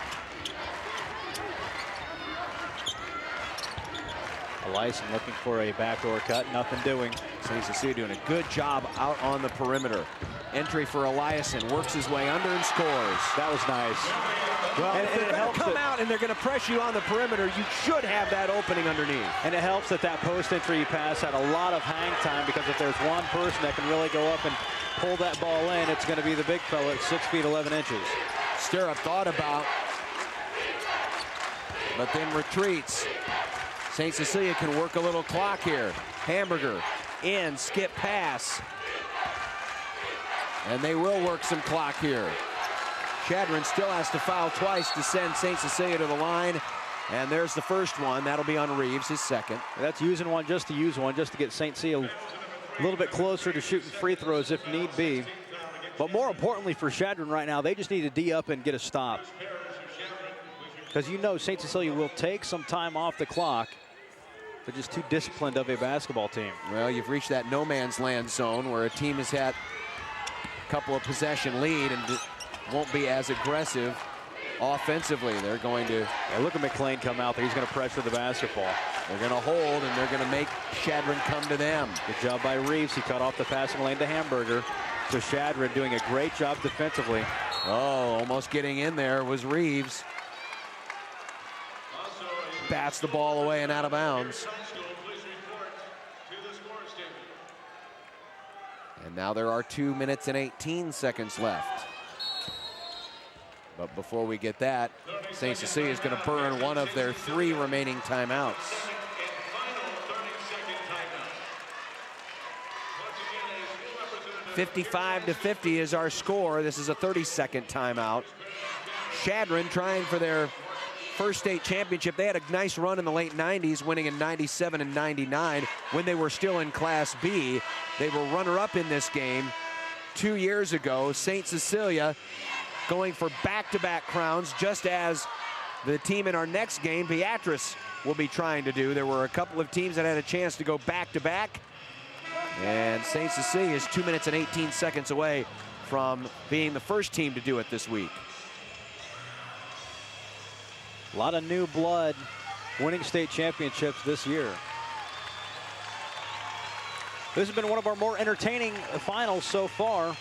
Eliason looking for a backdoor cut, nothing doing. St. Cecilia doing a good job out on the perimeter. Entry for Eliason, works his way under and scores. That was nice. Well, if they're going to come out and they're going to press you on the perimeter, you should have that opening underneath. And it helps that that post entry pass had a lot of hang time, because if there's one person that can really go up and pull that ball in, it's going to be the big fella at 6 feet 11 inches. Stirrup thought about, but then retreats. St. Cecilia can work a little clock here. Hamburger in, skip pass. And they will work some clock here. Chadron still has to foul twice to send St. Cecilia to the line. And there's the first one. That'll be on Reeves, his second. That's using one just to use one, just to get St. Cecilia a little bit closer to shooting free throws if need be. But more importantly for Chadron right now, they just need to D up and get a stop. Because you know St. Cecilia will take some time off the clock. They're just too disciplined of a basketball team. Well, you've reached that no man's land zone where a team has had a couple of possession lead and won't be as aggressive offensively. They're going to look at McLean come out there. He's going to pressure the basketball. They're going to hold, and they're going to make Chadron come to them. Good job by Reeves. He cut off the passing lane to Hamburger. So Chadron doing a great job defensively. Oh, almost getting in there was Reeves. Bats the ball away and out of bounds. And now there are 2 minutes and 18 seconds left. But before we get that, St. Cecilia is going to burn one of their 3 remaining timeouts. $55-50 is our score. This is a 30-second timeout. Chadron trying for their first state championship. They had a nice run in the late 90s, winning in 97 and 99 when they were still in Class B. They were runner-up in this game 2 years ago. St. Cecilia going for back-to-back crowns, just as the team in our next game, Beatrice, will be trying to do. There were a couple of teams that had a chance to go back-to-back. And St. Cecilia is 2 minutes and 18 seconds away from being the first team to do it this week. A lot of new blood winning state championships this year. This has been one of our more entertaining finals so far.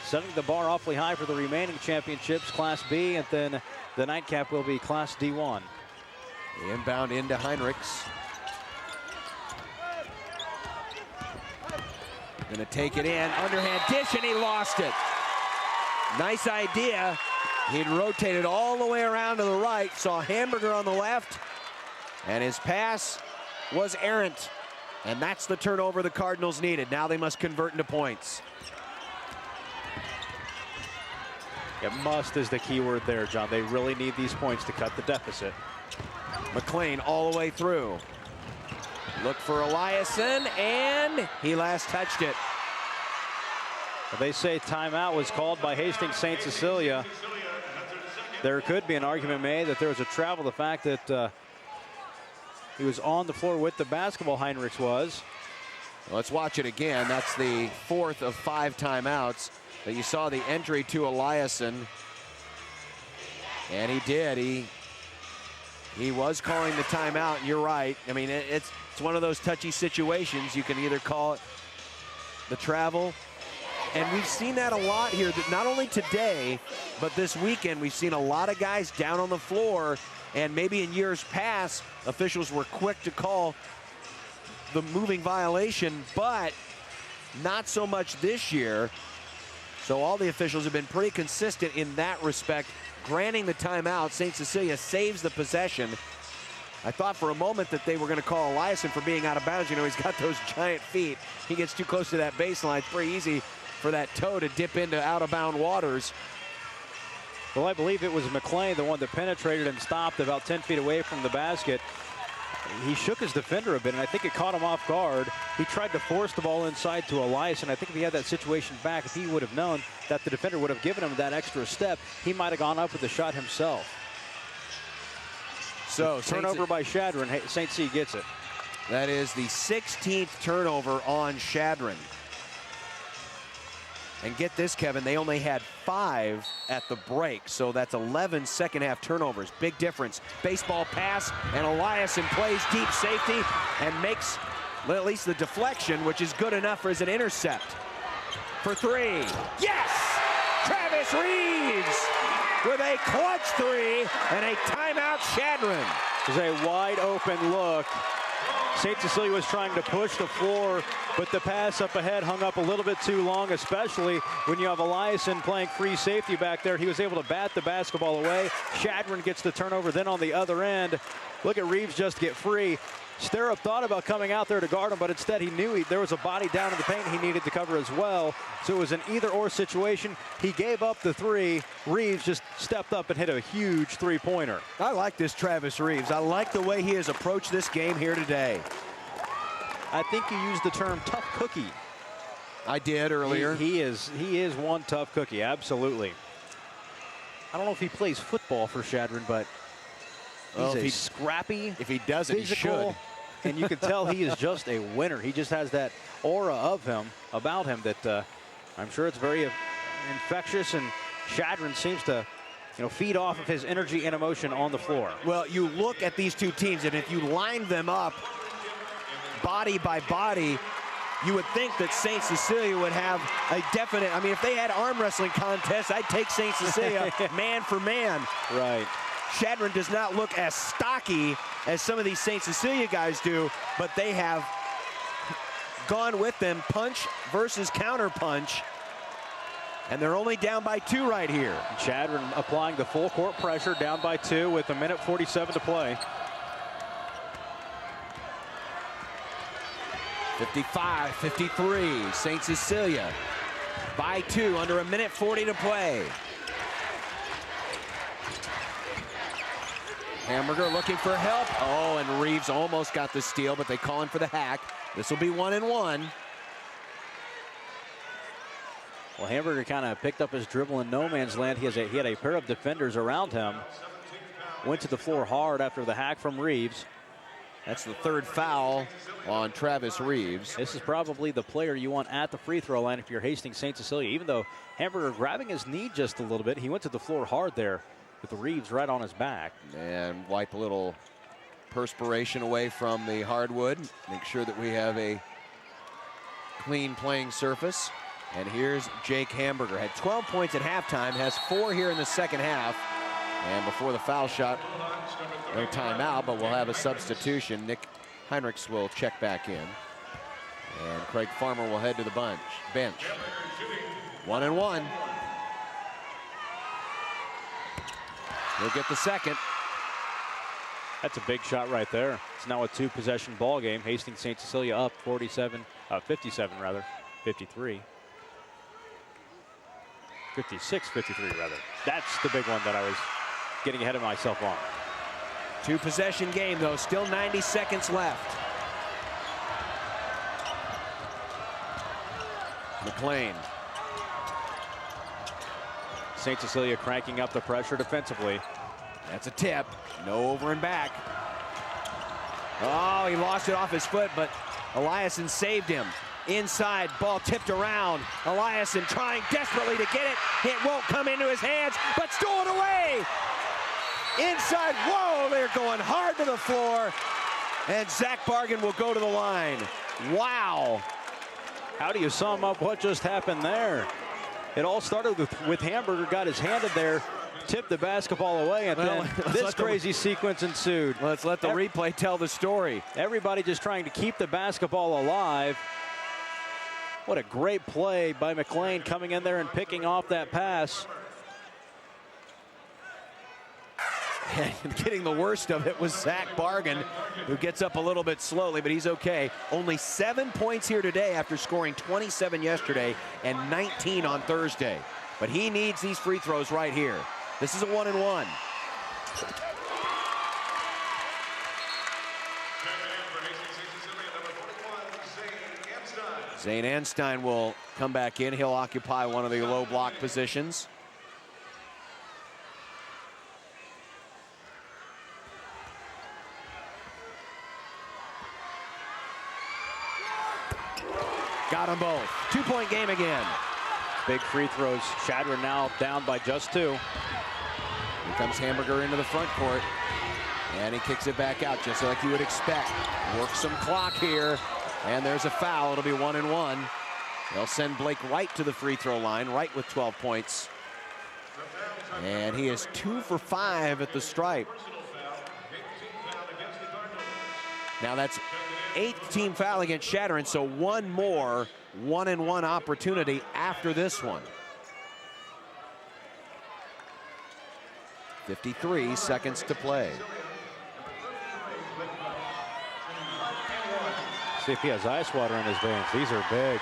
Setting the bar awfully high for the remaining championships, Class B, and then the nightcap will be Class D1. The inbound into Heinrichs. Gonna take it in, underhand dish, and he lost it. Nice idea. He'd rotated all the way around to the right, saw Hamburger on the left, and his pass was errant. And that's the turnover the Cardinals needed. Now they must convert into points. It must is the key word there, John. They really need these points to cut the deficit. McLean all the way through. Look for Eliason, and he last touched it. They say timeout was called by Hastings St. Cecilia. There could be an argument made that there was a travel. The fact that he was on the floor with the basketball, Heinrichs was. Let's watch it again. That's the 4th of 5 timeouts. That you saw the entry to Eliason. And he did. He was calling the timeout. You're right. I mean, it's one of those touchy situations. You can either call it the travel. And we've seen that a lot here, that not only today, but this weekend, we've seen a lot of guys down on the floor. And maybe in years past, officials were quick to call the moving violation, but not so much this year. So all the officials have been pretty consistent in that respect, granting the timeout. St. Cecilia saves the possession. I thought for a moment that they were going to call Eliason for being out of bounds. You know, he's got those giant feet. He gets too close to that baseline. It's pretty easy for that toe to dip into out-of-bound waters. Well, I believe it was McLean, the one that penetrated and stopped about 10 feet away from the basket. He shook his defender a bit, and I think it caught him off guard. He tried to force the ball inside to Eliason. I think if he had that situation back, if he would have known that the defender would have given him that extra step, he might have gone up with the shot himself. So turnover by Chadron. St. C gets it. That is the 16th turnover on Chadron. And get this, Kevin, they only had 5 at the break, so that's 11 second-half turnovers. Big difference. Baseball pass, and Eliason plays deep safety and makes at least the deflection, which is good enough as an intercept. For 3. Yes! Travis Reeves with a clutch 3 and a timeout, Chadron. There's a wide open look. St. Cecilia was trying to push the floor, but the pass up ahead hung up a little bit too long, especially when you have Eliason playing free safety back there. He was able to bat the basketball away. Chadron gets the turnover. Then on the other end, look at Reeves just get free. Sterup thought about coming out there to guard him, but instead he knew there was a body down in the paint he needed to cover as well. So it was an either-or situation. He gave up the 3. Reeves just stepped up and hit a huge three-pointer. I like this Travis Reeves. I like the way he has approached this game here today. I think you used the term tough cookie. I did earlier. He is one tough cookie, absolutely. I don't know if he plays football for Chadron, but he's scrappy. If he doesn't, physical, he should. And you can tell he is just a winner. He just has that aura of him, about him, that I'm sure it's very infectious, and Chadron seems to feed off of his energy and emotion on the floor. Well, you look at these two teams, and if you line them up body by body, you would think that St. Cecilia would have a definite, I mean, if they had arm wrestling contests, I'd take St. Cecilia man for man. Right. Chadron does not look as stocky as some of these St. Cecilia guys do, but they have gone with them punch versus counter punch, and they're only down by 2 right here. Chadron applying the full court pressure, down by 2 with 1:47 to play. 55-53, St. Cecilia by 2, under 1:40 to play. Hamburger looking for help. Oh, and Reeves almost got the steal, but they call him for the hack. This will be 1-1. Well, Hamburger kind of picked up his dribble in no man's land. He had a pair of defenders around him. Went to the floor hard after the hack from Reeves. That's the 3rd foul on Travis Reeves. This is probably the player you want at the free throw line if you're Hastings St. Cecilia. Even though Hamburger grabbing his knee just a little bit, he went to the floor hard there with the Reeves right on his back. And wipe a little perspiration away from the hardwood. Make sure that we have a clean playing surface. And here's Jake Hamburger. Had 12 points at halftime, has 4 here in the second half. And before the foul shot, no timeout, but we'll have a substitution. Nick Heinrichs will check back in. And Craig Farmer will head to the bench. 1-1. He'll get the second. That's a big shot right there. It's now a 2-possession ball game. Hastings St. Cecilia up 57 rather, 53. 56-53 rather. That's the big one that I was getting ahead of myself on. 2-possession game though, still 90 seconds left. McLean. St. Cecilia cranking up the pressure defensively. That's a tip. No over and back. Oh, he lost it off his foot, but Eliason saved him. Inside, ball tipped around. Eliason trying desperately to get it. It won't come into his hands, but stolen away. Inside, whoa, they're going hard to the floor. And Zach Bargan will go to the line. Wow. How do you sum up what just happened there? It all started with Hamburger got his hand in there, tipped the basketball away, and then this crazy sequence ensued. Let's let the replay tell the story. Everybody just trying to keep the basketball alive. What a great play by McLean coming in there and picking off that pass. And getting the worst of it was Zach Bargan, who gets up a little bit slowly, but he's okay. Only 7 points here today after scoring 27 yesterday and 19 on Thursday. But he needs these free throws right here. This is a 1-and-1. Zane Anstein will come back in. He'll occupy one of the low block positions. Got them both. 2-point game again. Big free throws. Chadron now down by just 2. Here comes Hamburger into the front court. And he kicks it back out just like you would expect. Work some clock here. And there's a foul. It'll be 1-and-1. They'll send Blake Wright to the free throw line. Wright with 12 points. And he is 2 for 5 at the stripe. Now that's 8th team foul against Chadron, so one more 1-and-1 opportunity after this one. 53 seconds to play. See if he has ice water in his veins. These are big.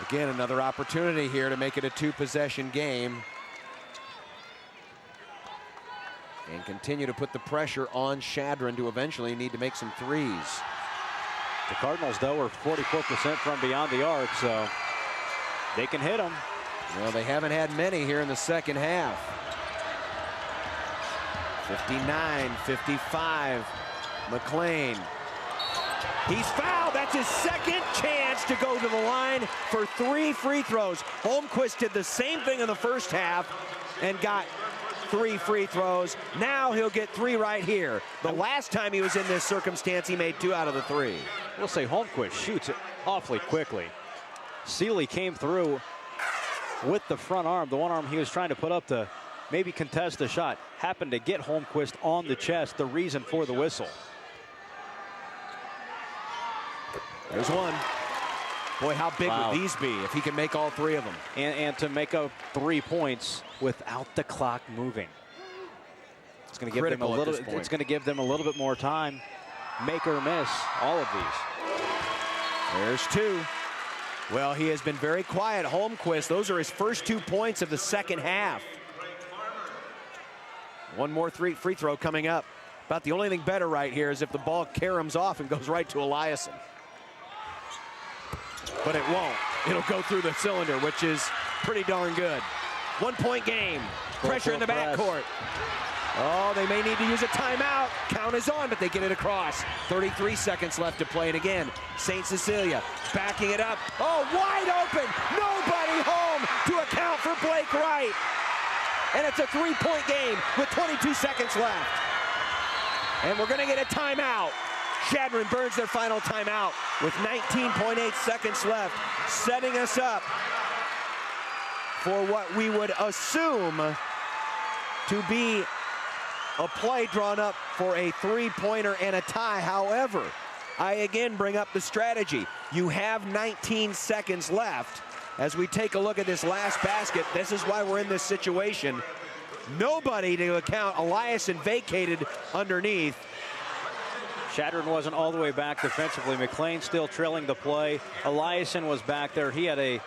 Again, another opportunity here to make it a 2-possession game. And continue to put the pressure on Chadron to eventually need to make some threes. The Cardinals, though, are 44% from beyond the arc, so they can hit them. Well, they haven't had many here in the second half. 59-55. McLean. He's fouled. That's his second chance to go to the line for 3 free throws. Holmquist did the same thing in the first half and got 3 free throws. Now he'll get 3 right here. The last time he was in this circumstance, he made 2 out of the 3. We'll say Holmquist shoots it awfully quickly. Seeley came through with the front arm, the one arm he was trying to put up to maybe contest the shot. Happened to get Holmquist on the chest, the reason for the whistle. There's one. Boy, how big would these be if he can make all 3 of them? And to make up 3 points without the clock moving. It's going to give them a little. It's going to give them a little bit more time. Make or miss all of these. There's 2. Well, he has been very quiet, Holmquist. Those are his first 2 points of the second half. One more free throw coming up. About the only thing better right here is if the ball caroms off and goes right to Eliason. But it won't. It'll go through the cylinder, which is pretty darn good. 1-point game. Pressure in the backcourt. Oh, they may need to use a timeout. Count is on, but they get it across. 33 seconds left to play it again. St. Cecilia backing it up. Oh, wide open. Nobody home to account for Blake Wright. And it's a 3-point game with 22 seconds left. And we're going to get a timeout. Chadron burns their final timeout with 19.8 seconds left, setting us up for what we would assume to be a play drawn up for a 3-pointer and a tie. However, I again bring up the strategy. You have 19 seconds left. As we take a look at this last basket, this is why we're in this situation. Nobody to account. Eliason vacated underneath. Chadron wasn't all the way back defensively. McLean still trailing the play. Eliason was back there. He had a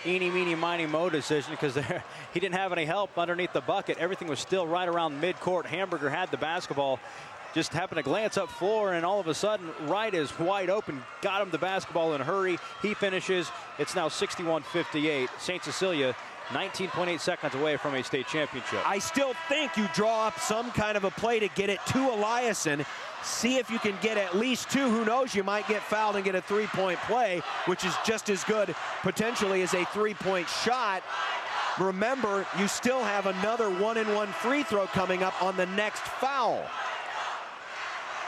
eeny, meeny, miny, mo decision because he didn't have any help underneath the bucket. Everything was still right around midcourt. Hamburger had the basketball. Just happened to glance up floor, and all of a sudden, Wright is wide open. Got him the basketball in a hurry. He finishes. It's now 61-58. St. Cecilia 19.8 seconds away from a state championship. I still think you draw up some kind of a play to get it to Eliason. See if you can get at least 2. Who knows, you might get fouled and get a 3-point play, which is just as good potentially as a 3-point shot. Remember, you still have another 1-and-1 free throw coming up on the next foul.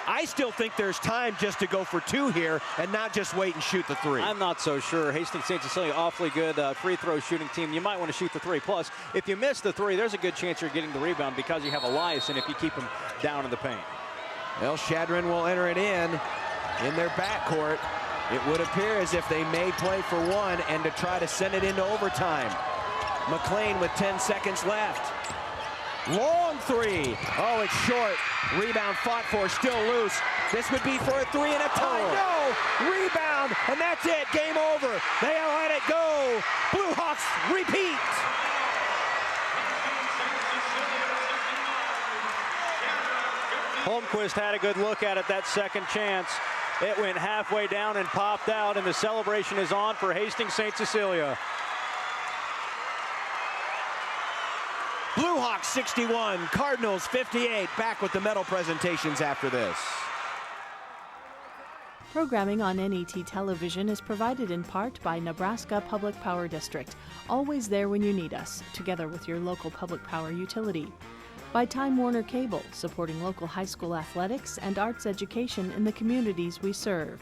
I still think there's time just to go for 2 here and not just wait and shoot the 3. I'm not so sure. Hastings St. Cecilia, awfully good free throw shooting team. You might want to shoot the 3. Plus, if you miss the 3, there's a good chance you're getting the rebound because you have Eliason if you keep him down in the paint. Well, Chadron will enter it in their backcourt. It would appear as if they may play for 1 and to try to send it into overtime. McLean with 10 seconds left. Long three. Oh, it's short. Rebound fought for, still loose. This would be for a three and a tie. No! Rebound, and that's it. Game over. They let it go. Bluehawks repeat. Holmquist had a good look at it, that second chance. It went halfway down and popped out, and the celebration is on for Hastings St. Cecilia. Bluehawks 61, Cardinals 58. Back with the medal presentations after this. Programming on NET television is provided in part by Nebraska Public Power District, always there when you need us, together with your local public power utility. By Time Warner Cable, supporting local high school athletics and arts education in the communities we serve.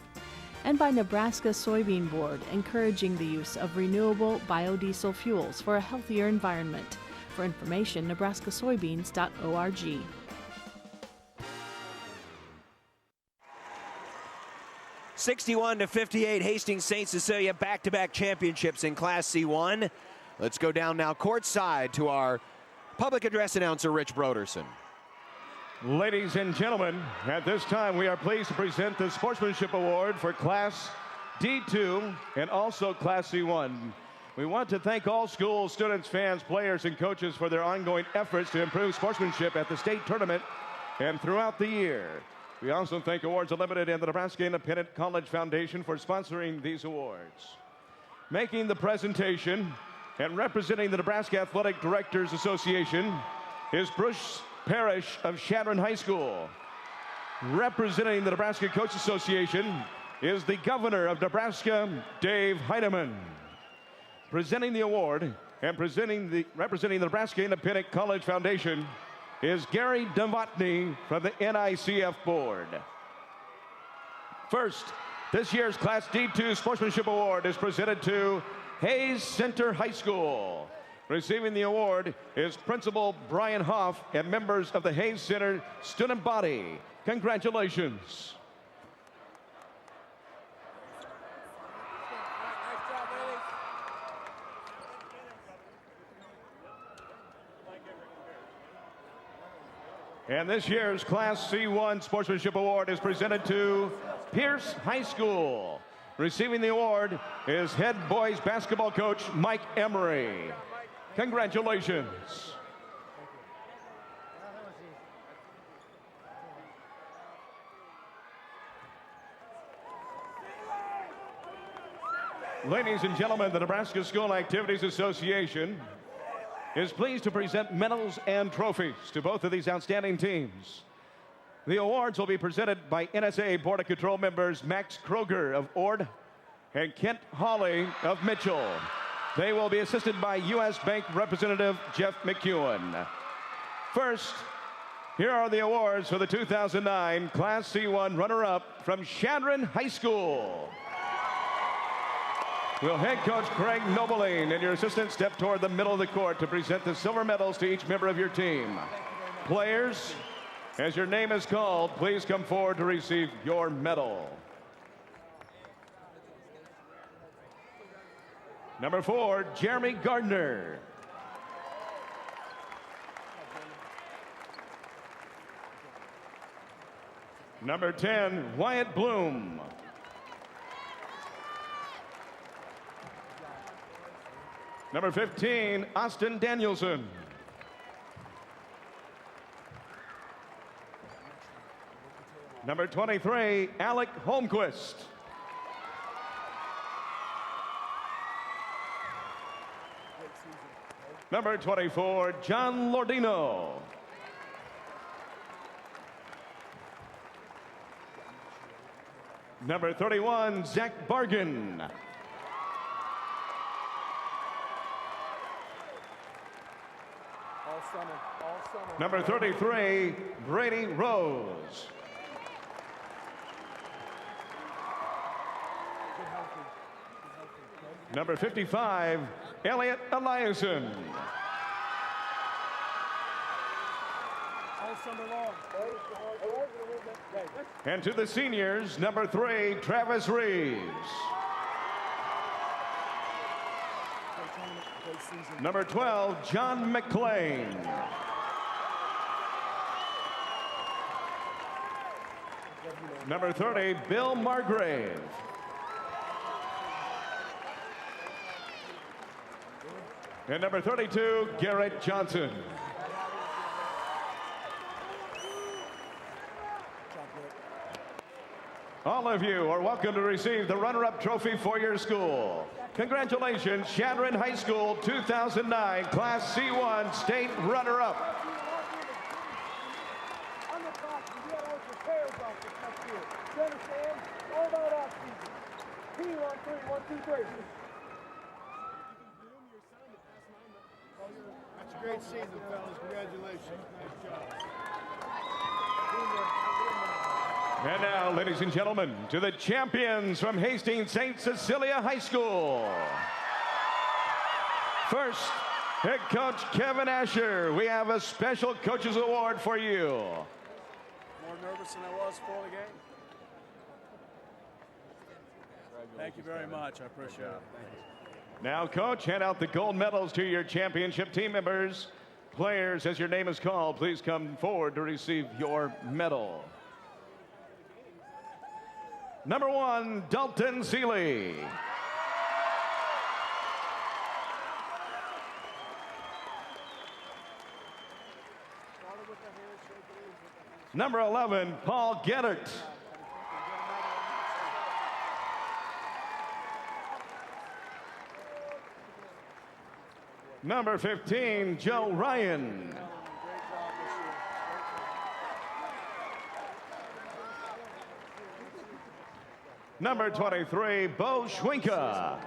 And by Nebraska Soybean Board, encouraging the use of renewable biodiesel fuels for a healthier environment. For information, nebraskasoybeans.org. (61-58), Hastings St. Cecilia back-to-back championships in Class C1. Let's go down now courtside to our public address announcer, Rich Broderson. Ladies and gentlemen, at this time we are pleased to present the Sportsmanship Award for Class D2 and also Class C1. We want to thank all schools, students, fans, players, and coaches for their ongoing efforts to improve sportsmanship at the state tournament and throughout the year. We also thank Awards Unlimited and the Nebraska Independent College Foundation for sponsoring these awards. Making the presentation and representing the Nebraska Athletic Directors Association is Bruce Parrish of Chadron High School. Representing the Nebraska Coach Association is the Governor of Nebraska, Dave Heidemann. Presenting the award and representing the Nebraska Independent College Foundation is Gary Devaney from the NICF Board. First, this year's Class D2 Sportsmanship Award is presented to Hayes Center High School. Receiving the award is Principal Brian Hoff and members of the Hayes Center student body. Congratulations. And this year's Class C1 Sportsmanship Award is presented to Pierce High School. Receiving the award is head boys basketball coach Mike Emery. Congratulations. Ladies and gentlemen, the Nebraska School Activities Association is pleased to present medals and trophies to both of these outstanding teams. The awards will be presented by NSAA Board of Control members Max Kroger of Ord and Kent Hawley of Mitchell. They will be assisted by U.S. Bank Representative Jeff McEwen. First, here are the awards for the 2009 Class C1 runner-up from Chadron High School. Will head coach Craig Nobeline and your assistant step toward the middle of the court to present the silver medals to each member of your team. Players, as your name is called, please come forward to receive your medal. Number 4, Jeremy Gardner. Number 10, Wyatt Bloom. Number 15, Austin Danielson. Number 23, Alec Holmquist. Number 24, John Lordino. Number 31, Zach Bargan. Number 33, Brady Rose. Number 55, Elliot Eliason. And to the seniors, number 3, Travis Reeves. Number 12, John McClain. Number 30, Bill Margrave. And number 32, Garrett Johnson. All of you are welcome to receive the runner-up trophy for your school. Congratulations, Chadron High School 2009 Class C1 State runner-up. That's a great season, fellas. Congratulations. Good job. And now, ladies and gentlemen, to the champions from Hastings St. Cecilia High School. First, head coach Kevin Asher. We have a special coaches award for you. More nervous than I was before the game. Thank you very much. I appreciate it. Thank you. Now, coach, hand out the gold medals to your championship team members. Players, as your name is called, please come forward to receive your medal. Number 1, Dalton Seeley. Number 11, Paul Geddert. Number 15, Joe Ryan. Number 23, Bo Schwinka.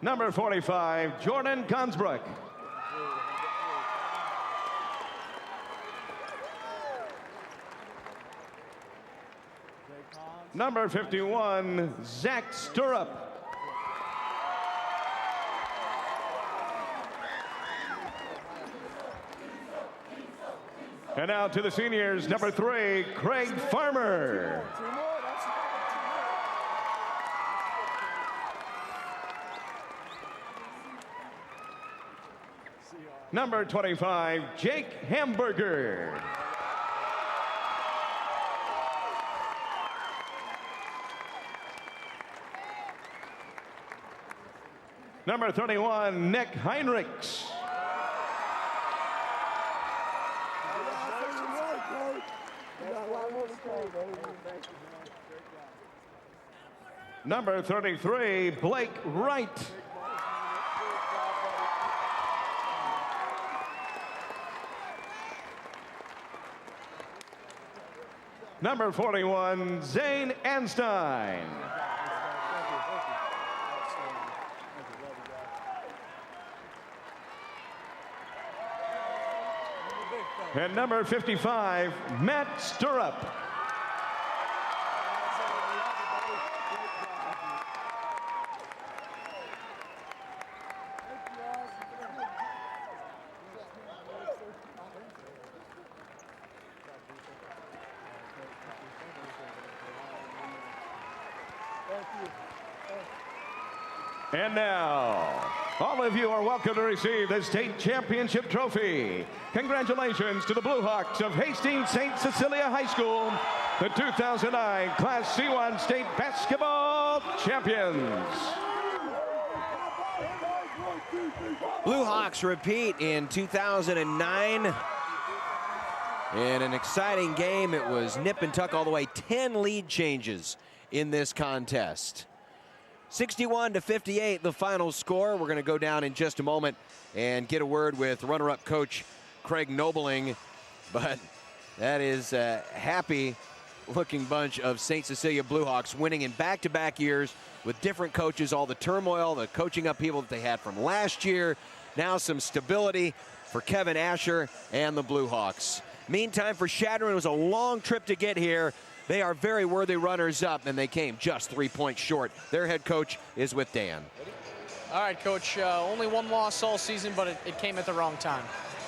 Number 45, Jordan Consbrook. Number 51, Zach Stirrup. And now to the seniors, number 3, Craig Farmer. Number 25, Jake Hamburger. Number 31, Nick Heinrichs. Number 33, Blake Wright. Number 41, Zane Anstein. And number 55, Matt Stirrup. And now, all of you are welcome to receive the state championship trophy. Congratulations to the Bluehawks of Hastings St. Cecilia High School, the 2009 Class C1 State Basketball Champions. Bluehawks repeat in 2009. In an exciting game, it was nip and tuck all the way, 10 lead changes in this contest. 61-58, the final score. We're going to go down in just a moment and get a word with runner-up coach Craig Nobling. But that is a happy-looking bunch of St. Cecilia Bluehawks winning in back-to-back years with different coaches, all the turmoil, the coaching upheaval that they had from last year. Now some stability for Kevin Asher and the Bluehawks. Meantime, for Chadron, it was a long trip to get here. They are very worthy runners-up, and they came just 3 points short. Their head coach is with Dan. All right, Coach, only one loss all season, but it came at the wrong time.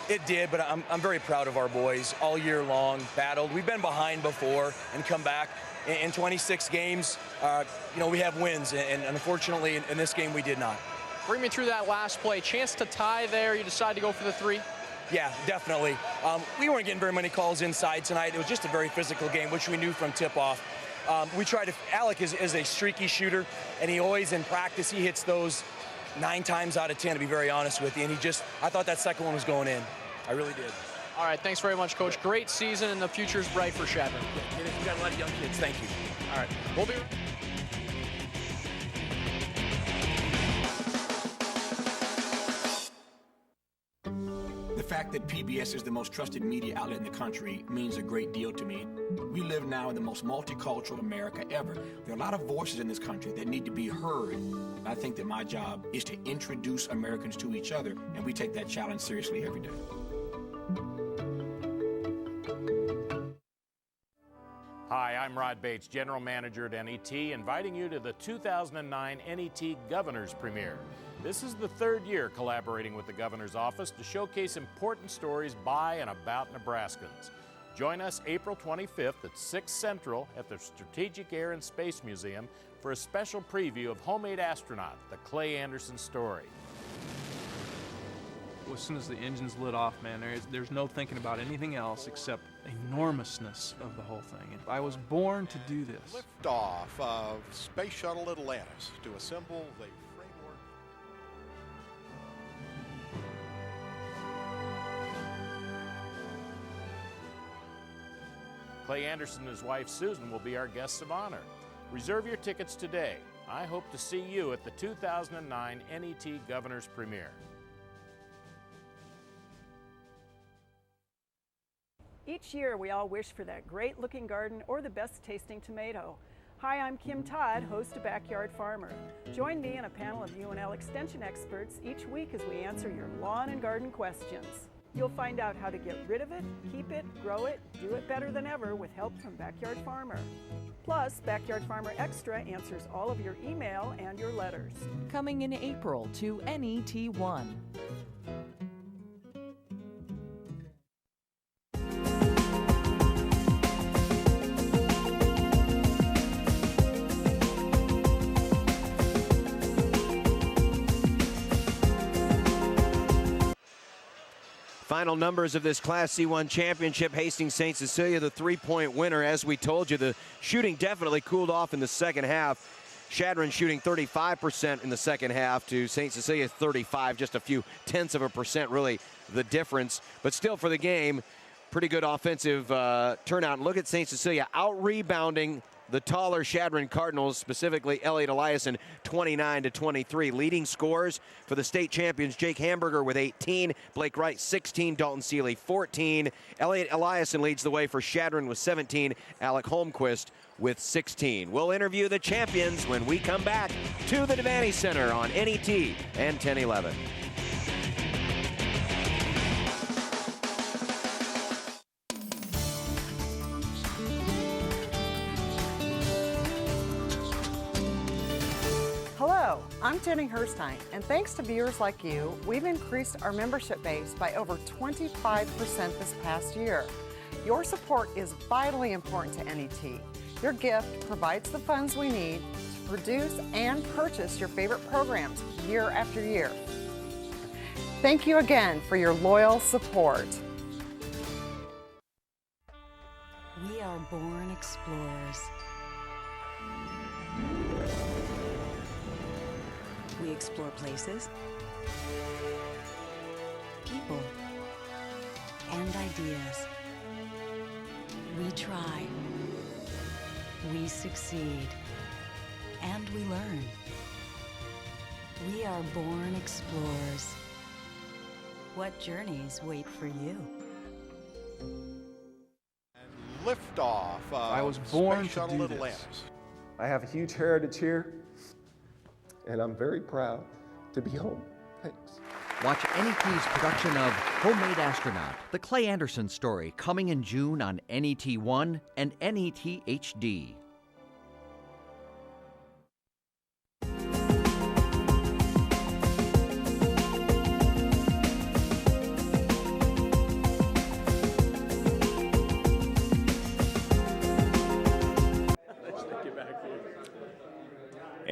It did, but I'm very proud of our boys. All year long, battled. We've been behind before and come back. In 26 games, we have wins, and unfortunately in this game we did not. Bring me through that last play. Chance to tie there. You decide to go for the 3? Yeah, definitely. We weren't getting very many calls inside tonight. It was just a very physical game, which we knew from tip-off. We tried to. Alec is a streaky shooter, and he always in practice he hits those 9 times out of 10, to be very honest with you. And I thought that second one was going in. I really did. All right, thanks very much, Coach. Great season, and the future's bright for Chadron. Yeah, we've got a lot of young kids. Thank you. All right, we'll be. The fact that PBS is the most trusted media outlet in the country means a great deal to me. We live now in the most multicultural America ever. There are a lot of voices in this country that need to be heard. I think that my job is to introduce Americans to each other, and we take that challenge seriously every day. Hi, I'm Rod Bates, General Manager at NET, inviting you to the 2009 NET Governor's Premiere. This is the 3rd year collaborating with the Governor's Office to showcase important stories by and about Nebraskans. Join us April 25th at 6 Central at the Strategic Air and Space Museum for a special preview of Homemade Astronaut, the Clay Anderson story. As soon as the engine's lit off, man, there's no thinking about anything else except enormousness of the whole thing. And I was born to do this. Liftoff of Space Shuttle Atlantis to assemble the framework. Clay Anderson and his wife Susan will be our guests of honor. Reserve your tickets today. I hope to see you at the 2009 NET Governor's Premiere. Each year, we all wish for that great-looking garden or the best-tasting tomato. Hi, I'm Kim Todd, host of Backyard Farmer. Join me and a panel of UNL Extension experts each week as we answer your lawn and garden questions. You'll find out how to get rid of it, keep it, grow it, do it better than ever with help from Backyard Farmer. Plus, Backyard Farmer Extra answers all of your email and your letters. Coming in April to NET1. Final numbers of this Class C1 championship. Hastings St. Cecilia, the 3-point winner. As we told you, the shooting definitely cooled off in the second half. Chadron shooting 35% in the second half to St. Cecilia 35, just a few tenths of a percent really the difference. But still for the game, pretty good offensive turnout. And look at St. Cecilia out-rebounding the taller Chadron Cardinals, specifically Elliot Eliason, 29-23. Leading scorers for the state champions, Jake Hamburger with 18, Blake Wright 16, Dalton Seeley 14. Elliot Eliason leads the way for Chadron with 17, Alec Holmquist with 16. We'll interview the champions when we come back to the Devaney Center on NET and 1011. Hello, I'm Jenny Herstein, and thanks to viewers like you, we've increased our membership base by over 25% this past year. Your support is vitally important to NET. Your gift provides the funds we need to produce and purchase your favorite programs year after year. Thank you again for your loyal support. We are born explorers. We explore places, people, and ideas. We try, we succeed, and we learn. We are born explorers. What journeys wait for you? Liftoff of I was born Space to Shuttle do this. Atlantis. I have a huge heritage here, and I'm very proud to be home. Thanks. Watch NET's production of Homemade Astronaut, the Clay Anderson story, coming in June on NET1 and NET HD.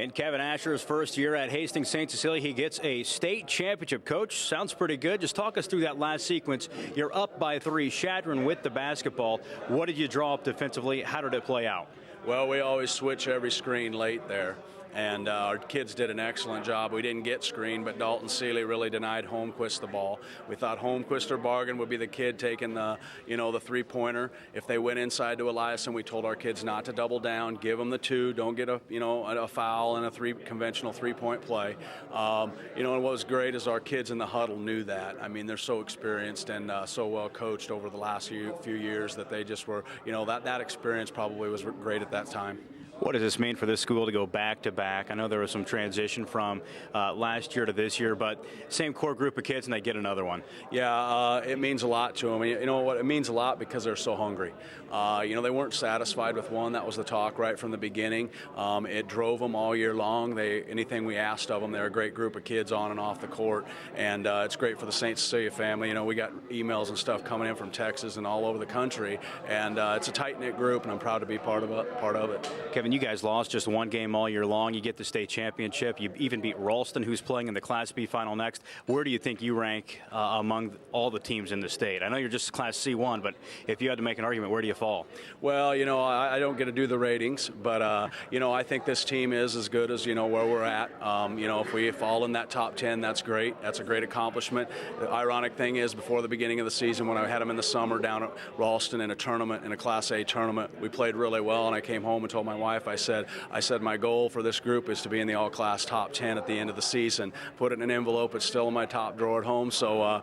In Kevin Asher's first year at Hastings St. Cecilia, he gets a state championship. Coach, sounds pretty good. Just talk us through that last sequence. You're up by 3, Chadron with the basketball. What did you draw up defensively? How did it play out? Well, we always switch every screen late there. And our kids did an excellent job. We didn't get screened, but Dalton Seeley really denied Holmquist the ball. We thought Holmquist or Bargan would be the kid taking the, the three-pointer. If they went inside to Elias, and we told our kids not to double down, give them the 2, don't get a foul and a conventional three-point play. And what was great is our kids in the huddle knew that. I mean, they're so experienced and so well coached over the last few years that they just were, that experience probably was great at that time. What does this mean for this school to go back-to-back? I know there was some transition from last year to this year, but same core group of kids, and they get another one. Yeah, it means a lot to them. You know what? It means a lot because they're so hungry. They weren't satisfied with one. That was the talk right from the beginning. It drove them all year long. Anything we asked of them, they're a great group of kids on and off the court, and it's great for the St. Cecilia family. We got emails and stuff coming in from Texas and all over the country, and it's a tight-knit group, and I'm proud to be part of it. Kevin, you guys lost just one game all year long. You get the state championship. You even beat Ralston, who's playing in the Class B final next. Where do you think you rank among all the teams in the state? I know you're just Class C1, but if you had to make an argument, where do you fall? Well, I don't get to do the ratings, but, I think this team is as good as, where we're at. If we fall in that top 10, that's great. That's a great accomplishment. The ironic thing is, before the beginning of the season, when I had them in the summer down at Ralston in a tournament, in a Class A tournament, we played really well, and I came home and told my wife, I said my goal for this group is to be in the all-class top 10 at the end of the season. Put it in an envelope. It's still in my top drawer at home. So,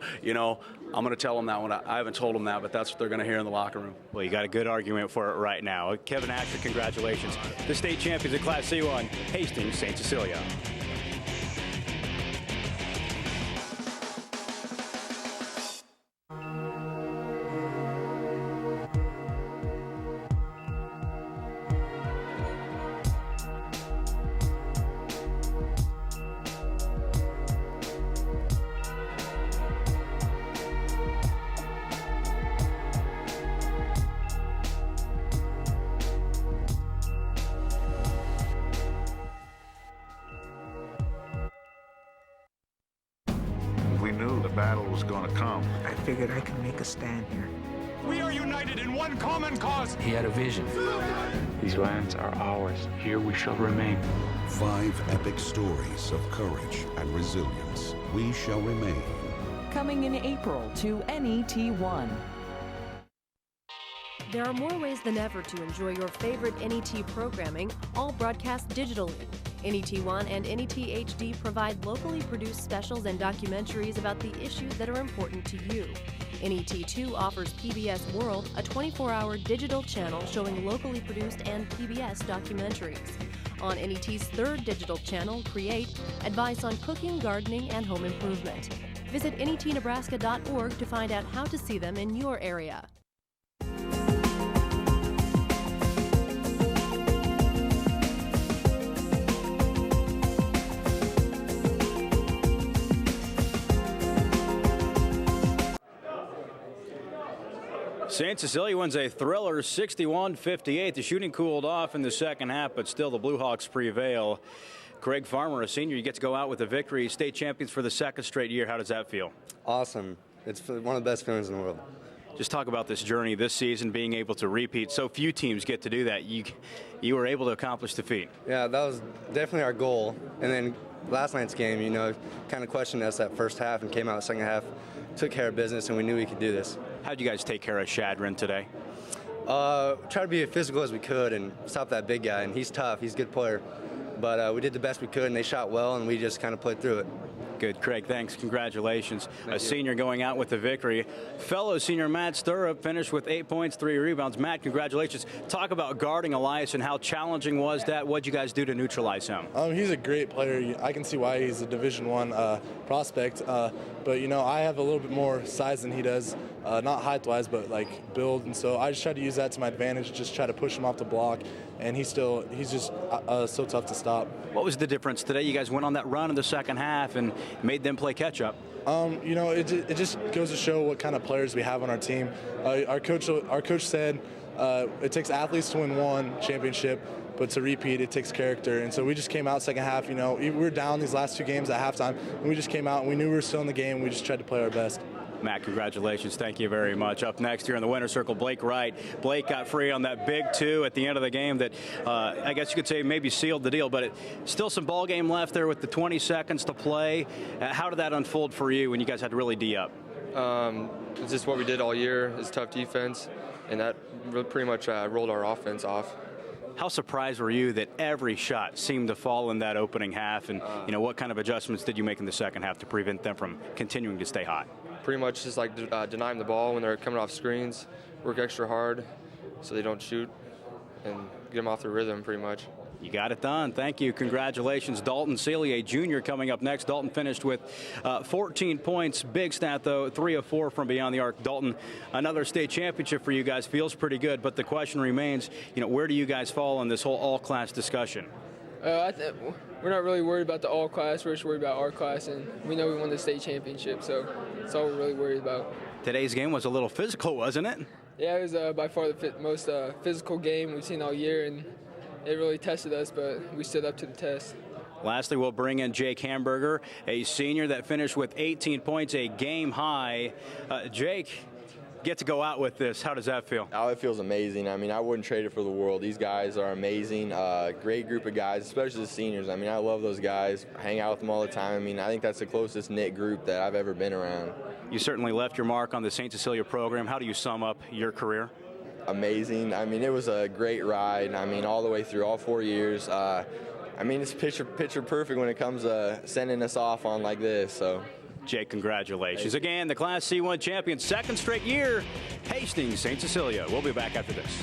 I'm going to tell them that one. I haven't told them that, but that's what they're going to hear in the locker room. Well, you got a good argument for it right now. Kevin Asher, congratulations. The state champions of Class C1, Hastings St. Cecilia. Battle was going to come. I figured I could make a stand here. We are united in one common cause. He had a vision. These lands are ours. Here we shall remain. 5 epic stories of courage and resilience. We shall remain. Coming in April to NET1. There are more ways than ever to enjoy your favorite NET programming, all broadcast digitally. NET1 and NET HD provide locally produced specials and documentaries about the issues that are important to you. NET2 offers PBS World, a 24-hour digital channel showing locally produced and PBS documentaries. On NET's 3rd digital channel, Create, advice on cooking, gardening, and home improvement. Visit netnebraska.org to find out how to see them in your area. St. Cecilia wins a thriller 61-58. The shooting cooled off in the second half, but still the Bluehawks prevail. Craig Farmer, a senior, you get to go out with a victory. State champions for the 2nd straight year. How does that feel? Awesome. It's one of the best feelings in the world. Just talk about this journey this season, being able to repeat. So few teams get to do that. You were able to accomplish the feat. Yeah, that was definitely our goal. And then last night's game, kind of questioned us that first half and came out second half, took care of business, and we knew we could do this. How'd you guys take care of Chadron today? Try to be as physical as we could and stop that big guy. And he's tough. He's a good player. But we did the best we could, and they shot well, and we just kind of played through it. Good. Craig, thanks. Congratulations. A senior going out with the victory. Fellow senior Matt Sturrup finished with 8 points, 3 rebounds. Matt, congratulations. Talk about guarding Elias and how challenging was that? What'd you guys do to neutralize him? He's a great player. I can see why he's a Division I prospect. But, I have a little bit more size than he does. Not height-wise, but, build. And so I just try to use that to my advantage, just try to push him off the block. And he's just so tough to stop. What was the difference today? You guys went on that run in the second half and made them play catch-up. It just goes to show what kind of players we have on our team. Our coach said it takes athletes to win one championship, but to repeat, it takes character. And so we just came out second half. You know, we were down these last 2 games at halftime, and we just came out and we knew we were still in the game. We just tried to play our best. Matt, congratulations. Thank you very much. Up next here in the winner's circle, Blake Wright. Blake got free on that big 2 at the end of the game that I guess you could say maybe sealed the deal, but still some ball game left there with the 20 seconds to play. How did that unfold for you when you guys had to really D up? It's just what we did all year. It's tough defense, and that pretty much rolled our offense off. How surprised were you that every shot seemed to fall in that opening half, and what kind of adjustments did you make in the second half to prevent them from continuing to stay hot? Pretty much just like deny them the ball when they're coming off screens, work extra hard so they don't shoot, and get them off their rhythm pretty much. You got it done. Thank you. Congratulations. Dalton Sealy, Jr. coming up next. Dalton finished with 14 points. Big stat, though, 3 of 4 from beyond the arc. Dalton, another state championship for you guys. Feels pretty good, but the question remains, where do you guys fall in this whole all-class discussion? We're not really worried about the all-class. We're just worried about our class, and we know we won the state championship, so that's all we're really worried about. Today's game was a little physical, wasn't it? Yeah, it was by far the most physical game we've seen all year, and it really tested us, but we stood up to the test. Lastly, we'll bring in Jake Hamburger, a senior that finished with 18 points, a game high. Jake, get to go out with this. How does that feel? Oh, it feels amazing. I mean, I wouldn't trade it for the world. These guys are amazing. Great group of guys, especially the seniors. I mean, I love those guys. I hang out with them all the time. I mean, I think that's the closest knit group that I've ever been around. You certainly left your mark on the St. Cecilia program. How do you sum up your career? Amazing. I mean, it was a great ride. I mean, all the way through all 4 years. I mean, it's picture perfect when it comes to sending us off on like this. So, Jake, congratulations. Again, the Class C1 champion, 2nd straight year, Hastings St. Cecilia. We'll be back after this.